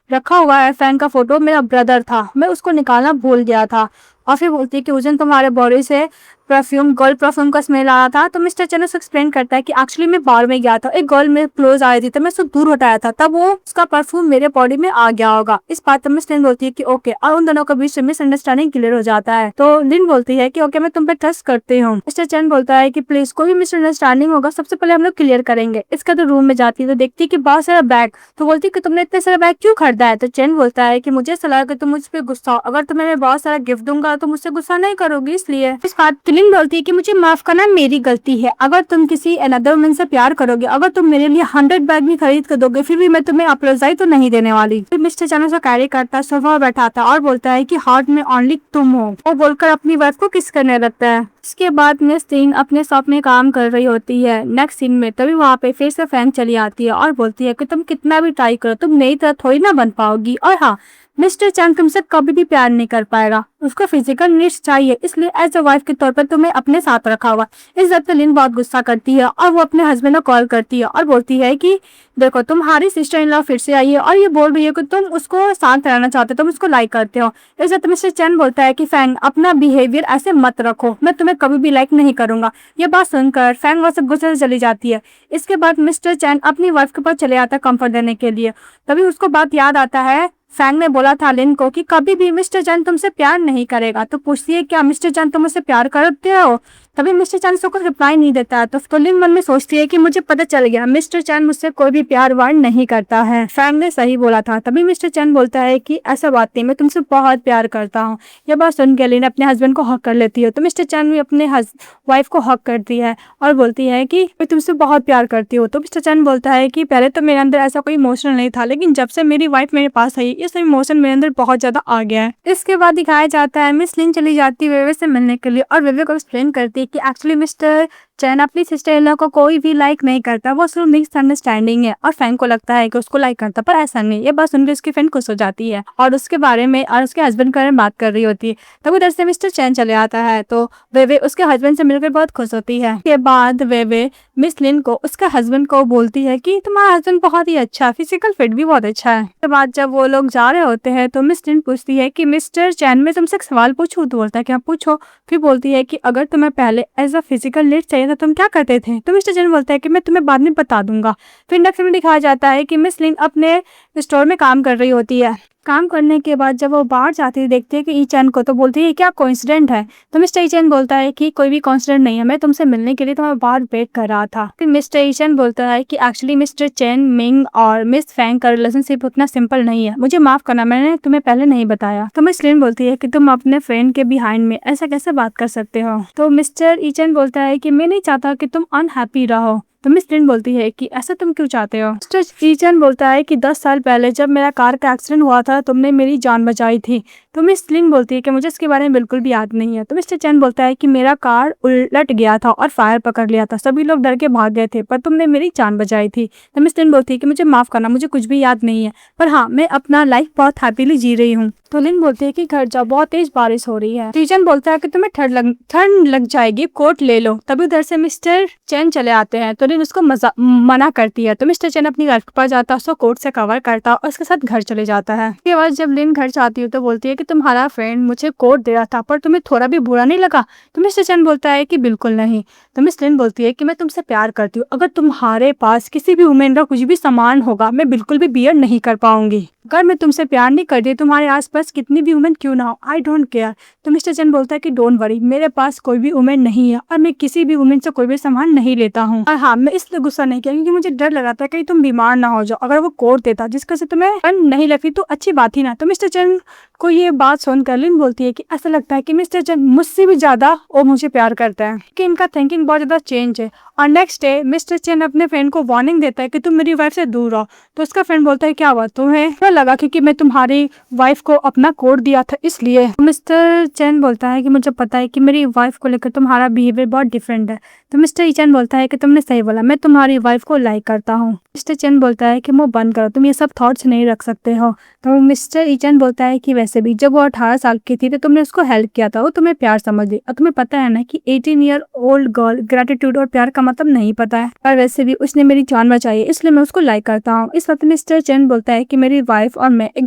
रखा हुआ है फैन का फोटो, मेरा ब्रदर था, मैं उसको निकालना भूल गया था। और फिर बोलती है कि उस दिन तुम्हारे बॉडी से परफ्यूम, गर्ल परफ्यूम का स्मेल आ रहा था। तो मिस्टर चैन उसको एक्सप्लेन करता है कि एक्चुअली मैं बार में गया था, एक गर्ल में क्लोज आ रही थी तो मैं उसको दूर हटाया था, तब वो उसका परफ्यूम मेरे बॉडी में आ गया होगा। इस बात पर मिस लिन बोलती है कि ओके, और उन दोनों के बीच मिसअंडरस्टैंडिंग क्लियर हो जाता है। तो लिन बोलती है कि ओके, मैं तुम पे ट्रस्ट करती हूँ। मिस्टर चैन बोलता है कि प्लीज कोई भी मिसअंडरस्टैंडिंग होगा सबसे पहले हम लोग क्लियर करेंगे। इसका तो रूम में जाती है तो देखती है कि बहुत सारा बैग। तो बोलती है कि तुमने इतने सारा बैग क्यों खरीदा है। तो चैन बोलता है कि मुझे सलाह कि तुम मुझ पे गुस्सा हो, अगर तुम्हें मैं बहुत सारा गिफ्ट दूंगा तो मुझसे गुस्सा नहीं करोगी, इसलिए। इस बात लिन बोलती है कि मुझे माफ करना, मेरी गलती है। अगर तुम किसी अनदर वुमन से प्यार करोगे, अगर तुम मेरे लिए 100 बैग भी खरीद कर दोगे, फिर भी मैं तुम्हें अप्रोजाई तो नहीं देने वाली। फिर मिस्टर चैन उसको कैरी करता है, सोफा बैठाता और बोलता है कि हार्ट में ओनली तुम हो, वो बोलकर अपनी वाइफ को किस करने लगता है। इसके बाद मिस लिन अपने शॉप में काम कर रही होती है। नेक्स्ट सीन में तभी वहाँ पे फिर से फैंग चली आती है और बोलती है कि तुम कितना भी ट्राई करो तुम नई तरह थोड़ी ना बन पाओगी, और हाँ, मिस्टर चैन तुमसे कभी भी प्यार नहीं कर पाएगा, उसको फिजिकल नीड्स चाहिए, इसलिए एज अ वाइफ के तौर पर तुम्हें अपने साथ रखा हुआ। इस बात पे लिन बहुत गुस्सा करती है और वो अपने हस्बैंड को कॉल करती है और बोलती है कि देखो, तुम्हारी सिस्टर इन लॉ फिर से आई है और ये बोल रही है कि तुम उसको साथ रहना चाहते हो, तुम उसको लाइक करते हो। इस बात मिस्टर चैन बोलता है कि फैंग, अपना बिहेवियर ऐसे मत रखो, मैं तुम्हें कभी भी लाइक नहीं करूंगा। ये बात सुनकर फैंग वहां से गुस्से से चली जाती है। इसके बाद मिस्टर चैन अपनी वाइफ के पास चले आता है कंफर्ट देने के लिए। तभी उसको बात याद आता है, फैंग ने बोला था लिन को कि कभी भी मिस्टर चैन तुमसे प्यार नहीं करेगा। तो पूछती है क्या मिस्टर चैन तुम मुझसे प्यार करते हो। तभी मिस्टर चैन उसको रिप्लाई नहीं देता है। तो लिन मन में सोचती है कि मुझे पता चल गया, मिस्टर चैन मुझसे कोई भी प्यार वार नहीं करता है, फैंग ने सही बोला था। तभी मिस्टर चैन बोलता है कि ऐसा बात नहीं, मैं तुमसे बहुत प्यार करता हूँ। यह बात सुन के लिन अपने हस्बैंड को हक कर लेती है। तो मिस्टर चैन भी अपने वाइफ को हक करती है और बोलती है कि मैं तुमसे बहुत प्यार करती हूँ। तो मिस्टर चैन बोलता है कि पहले तो मेरे अंदर ऐसा कोई इमोशन नहीं था, लेकिन जब से मेरी वाइफ मेरे पास आई, ये सब इमोशन मेरे अंदर बहुत ज्यादा आ गया है। इसके बाद दिखाया जाता है मिस लिन चली जाती है वेवे से मिलने के लिए और वेवे को एक्सप्लेन करती है कि एक्चुअली मिस्टर चैन अपनी सिस्टर इन लॉ को कोई भी लाइक नहीं करता, वो सिर्फ मिसअंडरस्टैंडिंग है। और फैंग को लगता है कि उसको लाइक करता, पर ऐसा नहीं। ये बात सुनकर उसकी फ्रेंड खुश हो जाती है और उसके बारे में और उसके हस्बैंड के बारे में बात कर रही होती है। तब उधर से मिस्टर चैन चले आता है तो वेवे उसके हस्बैंड से मिलकर बहुत खुश होती है। उसके बाद वेवे मिस लिन को उसके हस्बैंड को बोलती है कि तुम्हारा हस्बैंड बहुत ही अच्छा, फिजिकल फिट भी बहुत अच्छा है। उसके बाद जब वो लोग जा रहे होते हैं तो मिस लिन पूछती है कि मिस्टर चैन, मैं तुमसे एक सवाल पूछूं। तो बोलता है कि हाँ पूछो। फिर बोलती है कि अगर तुम्हें पहले एज अ फिजिकल नीड चाहिए तो तुम क्या करते थे। तो मिस्टर चैन बोलता है कि मैं तुम्हें बाद में बता दूंगा। फिर नेक्स्ट में दिखाया जाता है कि मिस लिन अपने स्टोर में काम कर रही होती है। काम करने के बाद जब वो बाहर जाती है देखती है कि ई चैन को, तो बोलती है क्या कोइंसिडेंट है। तो मिस्टर ई चैन बोलता है कि कोई भी कोइंसिडेंट नहीं है, मैं तुमसे मिलने के लिए तुम्हें बाहर वेट कर रहा था। फिर मिस्टर ई चैन बोलता है कि एक्चुअली मिस्टर चैन, मिंग और मिस फैंग का रिलेशनशिप उतना सिंपल नहीं है, मुझे माफ करना, मैंने तुम्हें पहले नहीं बताया। तो मिस लिन बोलती है कि तुम अपने फ्रेंड के बिहाइंड में ऐसा कैसे बात कर सकते हो। तो मिस्टर ई चैन बोलता है कि मैं नहीं चाहता कि तुम अनहैप्पी रहो। तो मिस लिन बोलती है कि ऐसा तुम क्यों चाहते हो। मिस्टर ई चैन बोलता है कि 10 साल पहले जब मेरा कार का एक्सीडेंट हुआ था तुमने मेरी जान बचाई थी। तो मिस लिन बोलती है कि मुझे इसके बारे में बिल्कुल भी याद नहीं है। तो मिस्टर चैन बोलता है कि मेरा कार उलट गया था और फायर पकड़ लिया था, सभी लोग डर के भाग गए थे, पर तुमने मेरी जान बचाई थी। तो मिस लिन बोलती है कि मुझे माफ करना, मुझे कुछ भी याद नहीं है, पर हाँ, मैं अपना लाइफ बहुत हैप्पीली जी रही हूँ। तो लिन बोलती है कि घर जाओ, बहुत तेज बारिश हो रही है। रीजन बोलता है कि तुम्हें ठंड लग जाएगी, कोट ले लो। तभी उधर से मिस्टर चैन चले आते हैं तो लिन उसको मना करती है। तो मिस्टर चैन अपनी वाइफ के पास जाता है, उसको कोट से कवर करता है और उसके साथ घर चले जाता है। उसके बाद जब लिन घर जाती है तो बोलती है कि तुम्हारा फ्रेंड मुझे कोट दे रहा था, पर तुम्हें थोड़ा भी बुरा नहीं लगा। तो मिस्टर चैन बोलता है कि बिल्कुल नहीं। तो मिस लिन बोलती है कि मैं तुमसे प्यार करती हूँ, अगर तुम्हारे पास किसी भी वुमेन का कुछ भी सामान होगा मैं बिल्कुल भी बियर नहीं कर पाऊंगी। अगर मैं तुमसे प्यार नहीं करती, तुम्हारे आसपास कितनी भी वुमेन क्यों ना हो, आई डोंट केयर। तो मिस्टर चैन बोलता है कि डोंट वरी, मेरे पास कोई भी वुमेन नहीं है और मैं किसी भी वुमेन से कोई भी सामान नहीं लेता हूँ। और हाँ, मैं इसलिए गुस्सा नहीं किया क्योंकि मुझे डर लगा था कहीं तुम बीमार ना हो जाओ। अगर वो कोट देता जिसका से तुम्हें ठंड नहीं लगती तो अच्छी बात ही ना। तो मिस्टर चैन को ये बात सुनकर लिन बोलती है कि ऐसा लगता है कि मिस्टर चैन मुझसे भी ज्यादा वो मुझे प्यार करता है, कि इनका थिंकिंग बहुत ज्यादा चेंज है। और नेक्स्ट डे मिस्टर चैन अपने फ्रेंड को वार्निंग देता है कि तुम मेरी वाइफ से दूर रहो। तो उसका फ्रेंड बोलता है क्या हुआ, तुम्हें क्या लगा क्योंकि मैं तुम्हारी वाइफ को अपना कोड दिया था इसलिए। मिस्टर चैन बोलता है कि मुझे पता है कि मेरी वाइफ को लेकर तुम्हारा बिहेवियर बहुत डिफरेंट है। तो मिस्टर चैन बोलता है कि तुमने सही बोला, मैं तुम्हारी वाइफ को लाइक करता हूँ। मिस्टर चैन बोलता है कि मुंह बंद करो, तुम ये सब थॉट्स नहीं रख सकते हो। तो मिस्टर ईचन बोलता है कि वैसे भी जब वो 18 साल की थी तो तुमने उसको हेल्प किया था, वो तुम्हें प्यार समझ ली, और तुम्हें पता है ना कि 18-year-old गर्ल ग्रेटिट्यूड और प्यार का मतलब नहीं पता है, और वैसे भी उसने मेरी जान बचाई है, इसलिए मैं उसको लाइक करता हूँ। इस वक्त मिस्टर चैन बोलता है कि मेरी वाइफ और मैं एक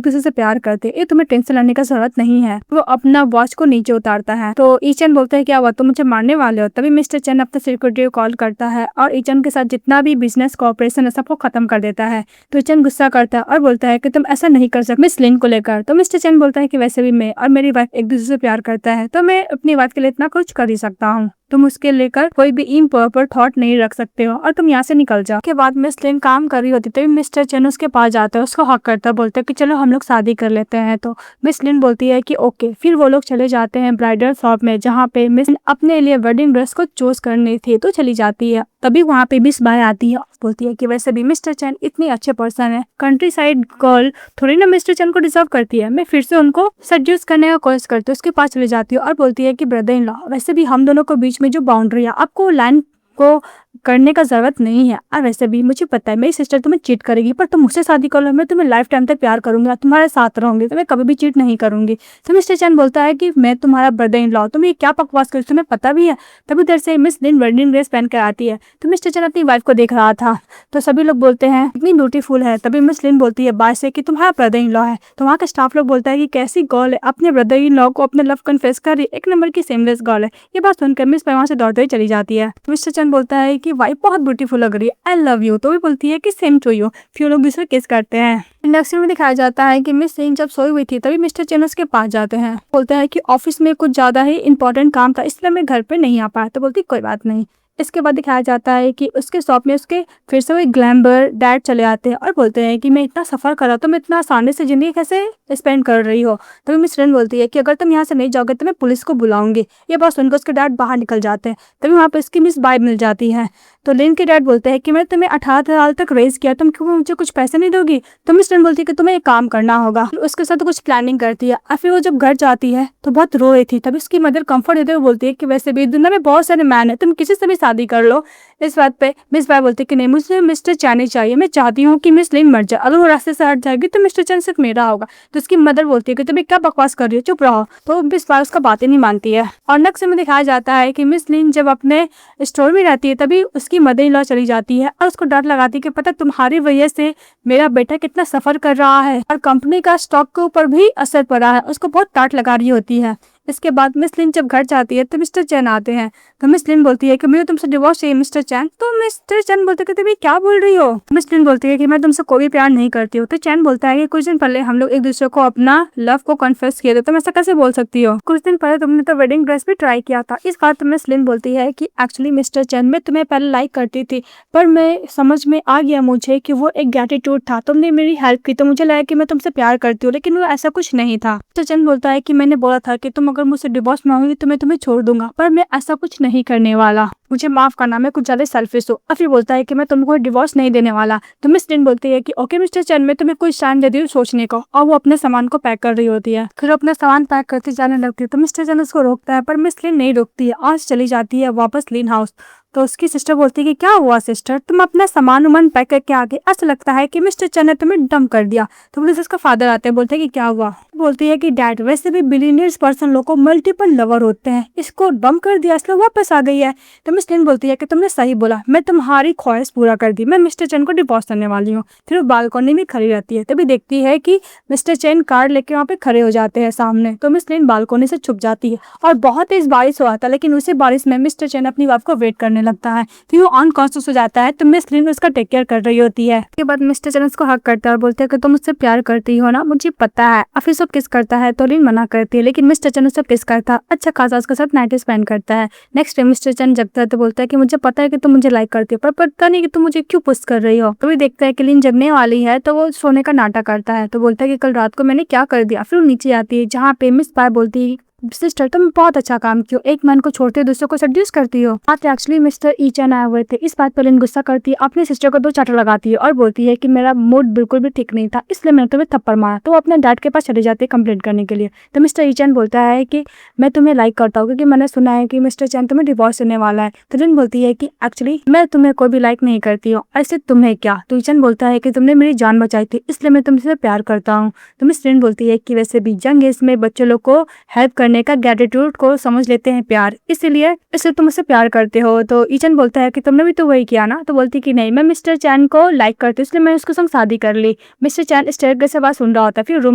दूसरे से प्यार करते हैं, ये तुम्हें टेंशन लेने का जरूरत नहीं है। वो अपना वॉच को नीचे उतारता है। तो ईचन बोलता है क्या हुआ, तुम मुझे मारने वाले हो? तभी मिस्टर चैन अपने सिक्योरिटी को कॉल करता है और ईचन के साथ जितना भी बिजनेस कॉपरेशन है सबको खत्म कर देता है। तो ईचन गुस्सा करता है और बोलता है कि तुम ऐसा नहीं कर सकते मिस लिन को लेकर। तो मिस्टर चैन बोलता है कि वैसे भी मैं और मेरी वाइफ एक दूसरे से प्यार करता है, तो मैं अपनी वाइफ के लिए इतना कुछ कर ही सकता हूँ, तुम उसके लेकर कोई भी इम्प्रॉपर थॉट नहीं रख सकते हो और तुम यहाँ से निकल जाओ। के बाद मिस लिन काम कर रही होती तभी मिस्टर चैन उसके पास जाता है, उसको हक करता है, बोलते है कि चलो हम लोग शादी कर लेते हैं। तो मिस लिन बोलती है कि ओके। फिर वो लोग चले जाते हैं ब्राइडल शॉप में, जहाँ पे मिस अपने लिए वेडिंग ड्रेस को चूज करनी थी, तो चली जाती है। तभी वहाँ पे मिस बाय आती है, बोलती है कि वैसे भी मिस्टर चैन इतनी अच्छे पर्सन है, कंट्री साइड गर्ल थोड़ी ना मिस्टर चैन को डिजर्व करती है। मैं फिर से उनको सेड्यूस करने का कोशिश करती हूँ, उसके पास चली जाती हूँ और बोलती है कि ब्रदर इन लॉ, वैसे भी हम दोनों के बीच में जो बाउंड्री है आपको लाइन को करने का जरूरत नहीं है, और वैसे भी मुझे पता है मेरी सिस्टर तुम्हें चीट करेगी, पर तुम मुझसे शादी कर लो, मैं तुम्हें लाइफ टाइम तक प्यार करूंगा, तुम्हारे साथ रहूंगी, तो मैं कभी भी चीट नहीं करूंगी। तो मिस्टर चैन बोलता है कि मैं तुम्हारा ब्रदर इन लॉ, तुम ये क्या बकवास कर, तुम्हें पता भी है। तभी उधर से मिस लिन वेडिंग ड्रेस पहन कर आती है। तो मिस्टर चैन अपनी वाइफ को देख रहा था, तो सभी लोग बोलते हैं इतनी ब्यूटीफुल है। तभी मिस लिन बोलती है बाय से कि तुम्हारा ब्रदर इन लॉ है। तो वहाँ का स्टाफ लोग बोलता है कि कैसी गर्ल है अपने ब्रदर इन लॉ को अपने लव कन्फेस कर रही, एक नंबर की सेमलेस गर्ल है। ये बात सुनकर मिस वहाँ से दौड़ते हुए चली जाती है। मिस्टर चैन बोलता है कि वाइफ बहुत ब्यूटीफुल लग रही है, आई लव यू। तो भी बोलती है कि सेम टू यू। फिर लोग दूसरे किस करते हैं। नेक्स्ट में दिखाया जाता है कि मिस लिन जब सोई हुई थी तभी मिस्टर चैन उसके पास जाते हैं, बोलते हैं कि ऑफिस में कुछ ज्यादा ही इंपॉर्टेंट काम था इसलिए मैं घर पे नहीं आ पाया। तो बोलती कोई बात नहीं। इसके बाद दिखाया जाता है कि उसके शॉप में उसके फिर से वही ग्लैमर डैड चले आते हैं और बोलते हैं कि मैं इतना सफर कर रहा, तो मैं इतना आसानी से जिंदगी कैसे स्पेंड कर रही हो। तभी मिस लिन बोलती है कि अगर तुम यहाँ से नहीं जाओगे तो मैं पुलिस को बुलाऊंगी। ये बात सुनकर उसके डैड बाहर निकल जाते हैं। तभी वहाँ पे उसकी मिस बाय मिल जाती है। तो लिन के डैड बोलते हैं कि मैं तुम्हें 18 साल तक रेज किया, तुम क्यों मुझे कुछ पैसे नहीं दोगी। तो मिस लिन बोलती है कि तुम्हें एक काम करना होगा। उसके साथ कुछ प्लानिंग करती है और फिर वो जब घर जाती है तो बहुत रो रही थी। तभी उसकी मदर कंफर्ट देते हुए बोलती है कि वैसे भी दुनिया में बहुत सारे मैन है, तुम किसी से भी शादी कर लो। इस बात पे मिस बाय बोलती है कि नहीं, मुझे मिस्टर चैन ही चाहिए, मैं चाहती हूँ कि मिस लिन मर जाए, अगर वो रास्ते से हट जाएगी तो मिस्टर चैन सिर्फ मेरा होगा। तो उसकी मदर बोलती है कि तुम्हें क्या बकवास कर रही हो, चुप रहो। तो मिस बाय उसका बातें नहीं मानती है। और नेक्स्ट में दिखाया जाता है कि मिस लिन जब अपने स्टोर में रहती है तभी उसकी मदर इन लॉ चली जाती है और उसको डर लगाती है कि पता तुम्हारी वजह से मेरा बेटा कितना सफर कर रहा है और कंपनी का स्टॉक के ऊपर भी असर पड़ा है। उसको बहुत डांट लगा रही होती है। इसके बाद मिस लिन जब घर जाती है तो मिस्टर चैन आते हैं। तो मिस लिन बोलती है कि मुझे तुमसे डिवोर्स चाहिए मिस्टर चैन। तो मिस्टर चैन बोलते हैं कि तुम क्या बोल रही हो। मिस लिन बोलती है कि मैं तुमसे कोई भी प्यार नहीं करती हूँ। तो चैन बोलता है कि कुछ दिन पहले हम लोग एक दूसरे को अपना लव को कन्फेस किए थे, तुम ऐसा कैसे बोल सकती हो, कुछ दिन पहले तुमने तो वेडिंग ड्रेस भी ट्राई किया था। इस बात मिस लिन बोलती है कि एक्चुअली मिस्टर चैन मैं तुम्हें पहले लाइक करती थी, पर मैं समझ में आ गया मुझे कि वो एक ग्रेटिट्यूड था, तुमने मेरी हेल्प की तो मुझे लगा कि मैं तुमसे प्यार करती हूँ, लेकिन वो ऐसा कुछ नहीं था। मिस्टर चैन बोलता है कि मैंने बोला था कि तुम अगर मुझसे डिवोर्स मांगोगी तो मैं तुम्हें छोड़ दूंगा, पर मैं ऐसा कुछ नहीं करने वाला, मुझे माफ करना, मैं कुछ ज्यादा सेल्फिश हूँ। और फिर बोलता है कि मैं तुमको डिवोर्स नहीं देने वाला। तो मिस लिन बोलती है कि ओके मिस्टर चैन मैं तुम्हें कुछ टाइम दे दी सोचने को, और वो अपने सामान को पैक कर रही होती है। फिर अपना सामान पैक करते जाने लगती है तो मिस्टर चैन उसको रोकता है, पर मिस लिन नहीं रोकती है और चली जाती है वापस लिन हाउस। तो उसकी सिस्टर बोलती है कि क्या हुआ सिस्टर, तुम अपना सामान उमान पैक करके आ गए, ऐसा लगता है कि मिस्टर चैन ने तुम्हें डंप कर दिया। तो पुलिस उसका फादर आते हैं, बोलते हैं कि क्या हुआ। बोलती है कि डैड वैसे भी बिलियनियर्स पर्सन लोग को मल्टीपल लवर होते हैं, इसको डंप कर दिया इसलिए वापस आ गई है। तो मिस लिन बोलती है कि तुमने सही बोला, मैं तुम्हारी ख्वाहिश पूरा कर दी, मैं मिस्टर चैन को डिवोर्स करने वाली हूँ। फिर वो बालकनी में खड़ी रहती है, तभी देखती है कि मिस्टर चैन कार लेके वहाँ पे खड़े हो जाते हैं सामने। तो मिस लिन बालकनी से छुप जाती है और बहुत तेज बारिश हुआ था, लेकिन उसी बारिश में मिस्टर चैन अपनी वाइफ को वेट करने लगता है। फिर वो अनकॉन्शियस हो जाता है तो मिस लिन उसका टेक केयर कर रही होती है। उसके बाद मिस्टर चैन उसको हक करता है और बोलते हैं कि तुम मुझसे प्यार करती हो ना, मुझे पता है। और फिर सब किस करता है तो लिन मना करती है, लेकिन मिस्टर चैन उससे किस करता है, अच्छा खासा उसके साथ नाइट स्पेंड करता है। नेक्स्ट डे मिस्टर चैन जगता है तो बोलता है कि मुझे पता है कि तुम मुझे लाइक करती हो, पर पता नहीं कि तुम मुझे क्यों पुश कर रही हो। तो भी देखता है कि लिन जगने वाली है तो वो सोने का नाटक करता है। तो बोलता है कि कल रात को मैंने क्या कर दिया। फिर वो नीचे आती है जहाँ पे मिस बाय बोलती है सिस्टर तुम बहुत अच्छा काम किया, एक मैन को छोड़ते हो दूसरे को सेड्यूस करती हो। बात एक्चुअली मिस्टर ई चैन आए हुए थे। इस बात पर लिन गुस्सा करती है, अपनी सिस्टर को 2 चाटा लगाती है और बोलती है कि मेरा मूड बिल्कुल भी ठीक नहीं था, इसलिए मैंने तुम्हें थप्पड़ मारा। तो वो अपने डैड के पास चले जाते हैं कंप्लेंट करने के लिए। तो मिस्टर ई चैन बोलता है कि मैं तुम्हें लाइक करता हूँ क्योंकि मैंने सुना है कि मिस्टर चैन तुम्हें डिवोर्स देने वाला है। तो लिन बोलती है कि एक्चुअली मैं तुम्हें कोई भी लाइक नहीं करती हूँ, ऐसे तुम्हें क्या। तो ई चैन बोलता है कि तुमने मेरी जान बचाई थी इसलिए मैं तुमसे प्यार करता हूँ। तो मिस लिन बोलती है कि वैसे भी यंग एज में बच्चे लोग को हेल्प करने का ग्रेटिट्यूड को समझ लेते हैं प्यार, इसलिए तुम मुझसे प्यार करते हो। तो ई चैन बोलता है कि तुमने भी तो वही किया ना। तो बोलती कि नहीं, मैं मिस्टर चैन को लाइक करती हूँ इसलिए मैं उसके संग शादी कर ली। मिस्टर चैन स्टेयरकेस से बात सुन रहा होता है, फिर रूम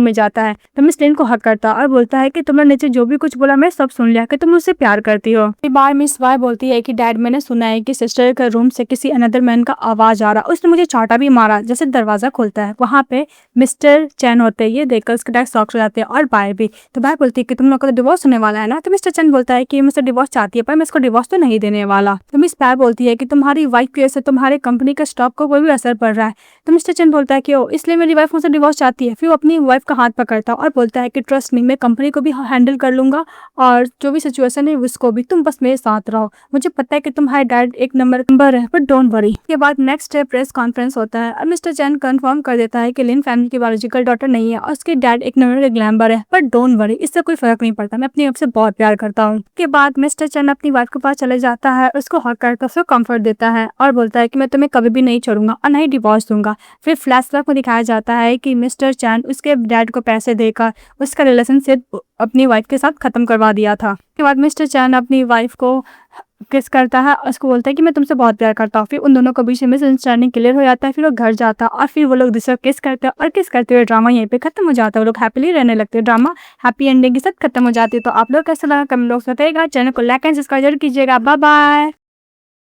में जाता है। तो मिस लिन को हक करता और बोलता है कि तुमने नीचे जो भी कुछ बोला मैं सब सुन लिया कि तुम मुझसे प्यार करती हो। एक बार मिस वाई बोलती है कि डैड मैंने सुना है कि सिस्टर के रूम से किसी अनदर मैन का आवाज आ रहा, उसने मुझे चाटा भी मारा। जैसे दरवाजा खुलता है वहां पे मिस्टर चैन होते हैं, ये देखकर उसके डैड शॉक हो जाते हैं और बाय भी। तो बाय बोलती है कि तुम लोग का तो डिवोर्स होने वाला है ना। तो मिस्टर चैन बोलता है कि मुझसे डिवोर्स चाहती है पर मैं इसको डिवोर्स तो नहीं देने वाला। तो मिस पैर बोलती है कि तुम्हारी वाइफ की वजह से तुम्हारे कंपनी के स्टॉक को कोई भी असर पड़ रहा है। तो मिस्टर चैन बोलता है कि ओ इसलिए मेरी वाइफ मुझसे डिवोर्स चाहती है। फिर वो अपनी वाइफ का हाथ पकड़ता है और बोलता है कि ट्रस्ट मी, मैं कंपनी को भी हैंडल कर लूंगा और जो भी सिचुएशन है उसको भी, तुम बस मेरे साथ रहो। मुझे पता है कि तुम्हारे डैड एक नंबर है बट डोंट वरी। के बाद नेक्स्ट डे प्रेस कॉन्फ्रेंस होता है और मिस्टर चैन कंफर्म कर देता है कि लिन फैमिली की बायोलॉजिकल डॉटर नहीं है और उसके डैड एक नंबर के ग्लैमर है, बट डोंट वरी, इससे कोई फर्क नहीं पड़ता, मैं अपनी आप से बहुत प्यार करता हूँ। के बाद मिस्टर चैन अपनी वाइफ के पास चले जाता है, उसको हक करके उसको कंफर्ट देता है और बोलता है कि मैं तुम्हें कभी भी नहीं छोड़ूंगा और नहीं डिवोर्स दूंगा। फिर फ्लैशबैक में दिखाया जाता है कि मिस्टर चैन उसके डैड को पैसे देकर उसका रिलेशनशिप अपनी वाइफ के साथ खत्म करवा दिया था। के बाद मिस्टर चैन अपनी वाइफ को किस करता है, उसको बोलता है कि मैं तुमसे बहुत प्यार करता हूँ। फिर उन दोनों के बीच में मिसअंडरस्टैंडिंग क्लियर हो जाता है। फिर वो घर जाता है और फिर वो लोग दूसरा किस करते हैं और किस करते हुए ड्रामा यहीं पे खत्म हो जाता है। वो लोग हैप्पीली रहने लगते हैं, ड्रामा हैप्पी एंडिंग के साथ खत्म हो जाती है। तो आप लोग कैसा लगा कमेंट बॉक्स में बताइएगा। चैनल को लाइक एंड सब्सक्राइब जरूर कीजिएगा। Bye bye.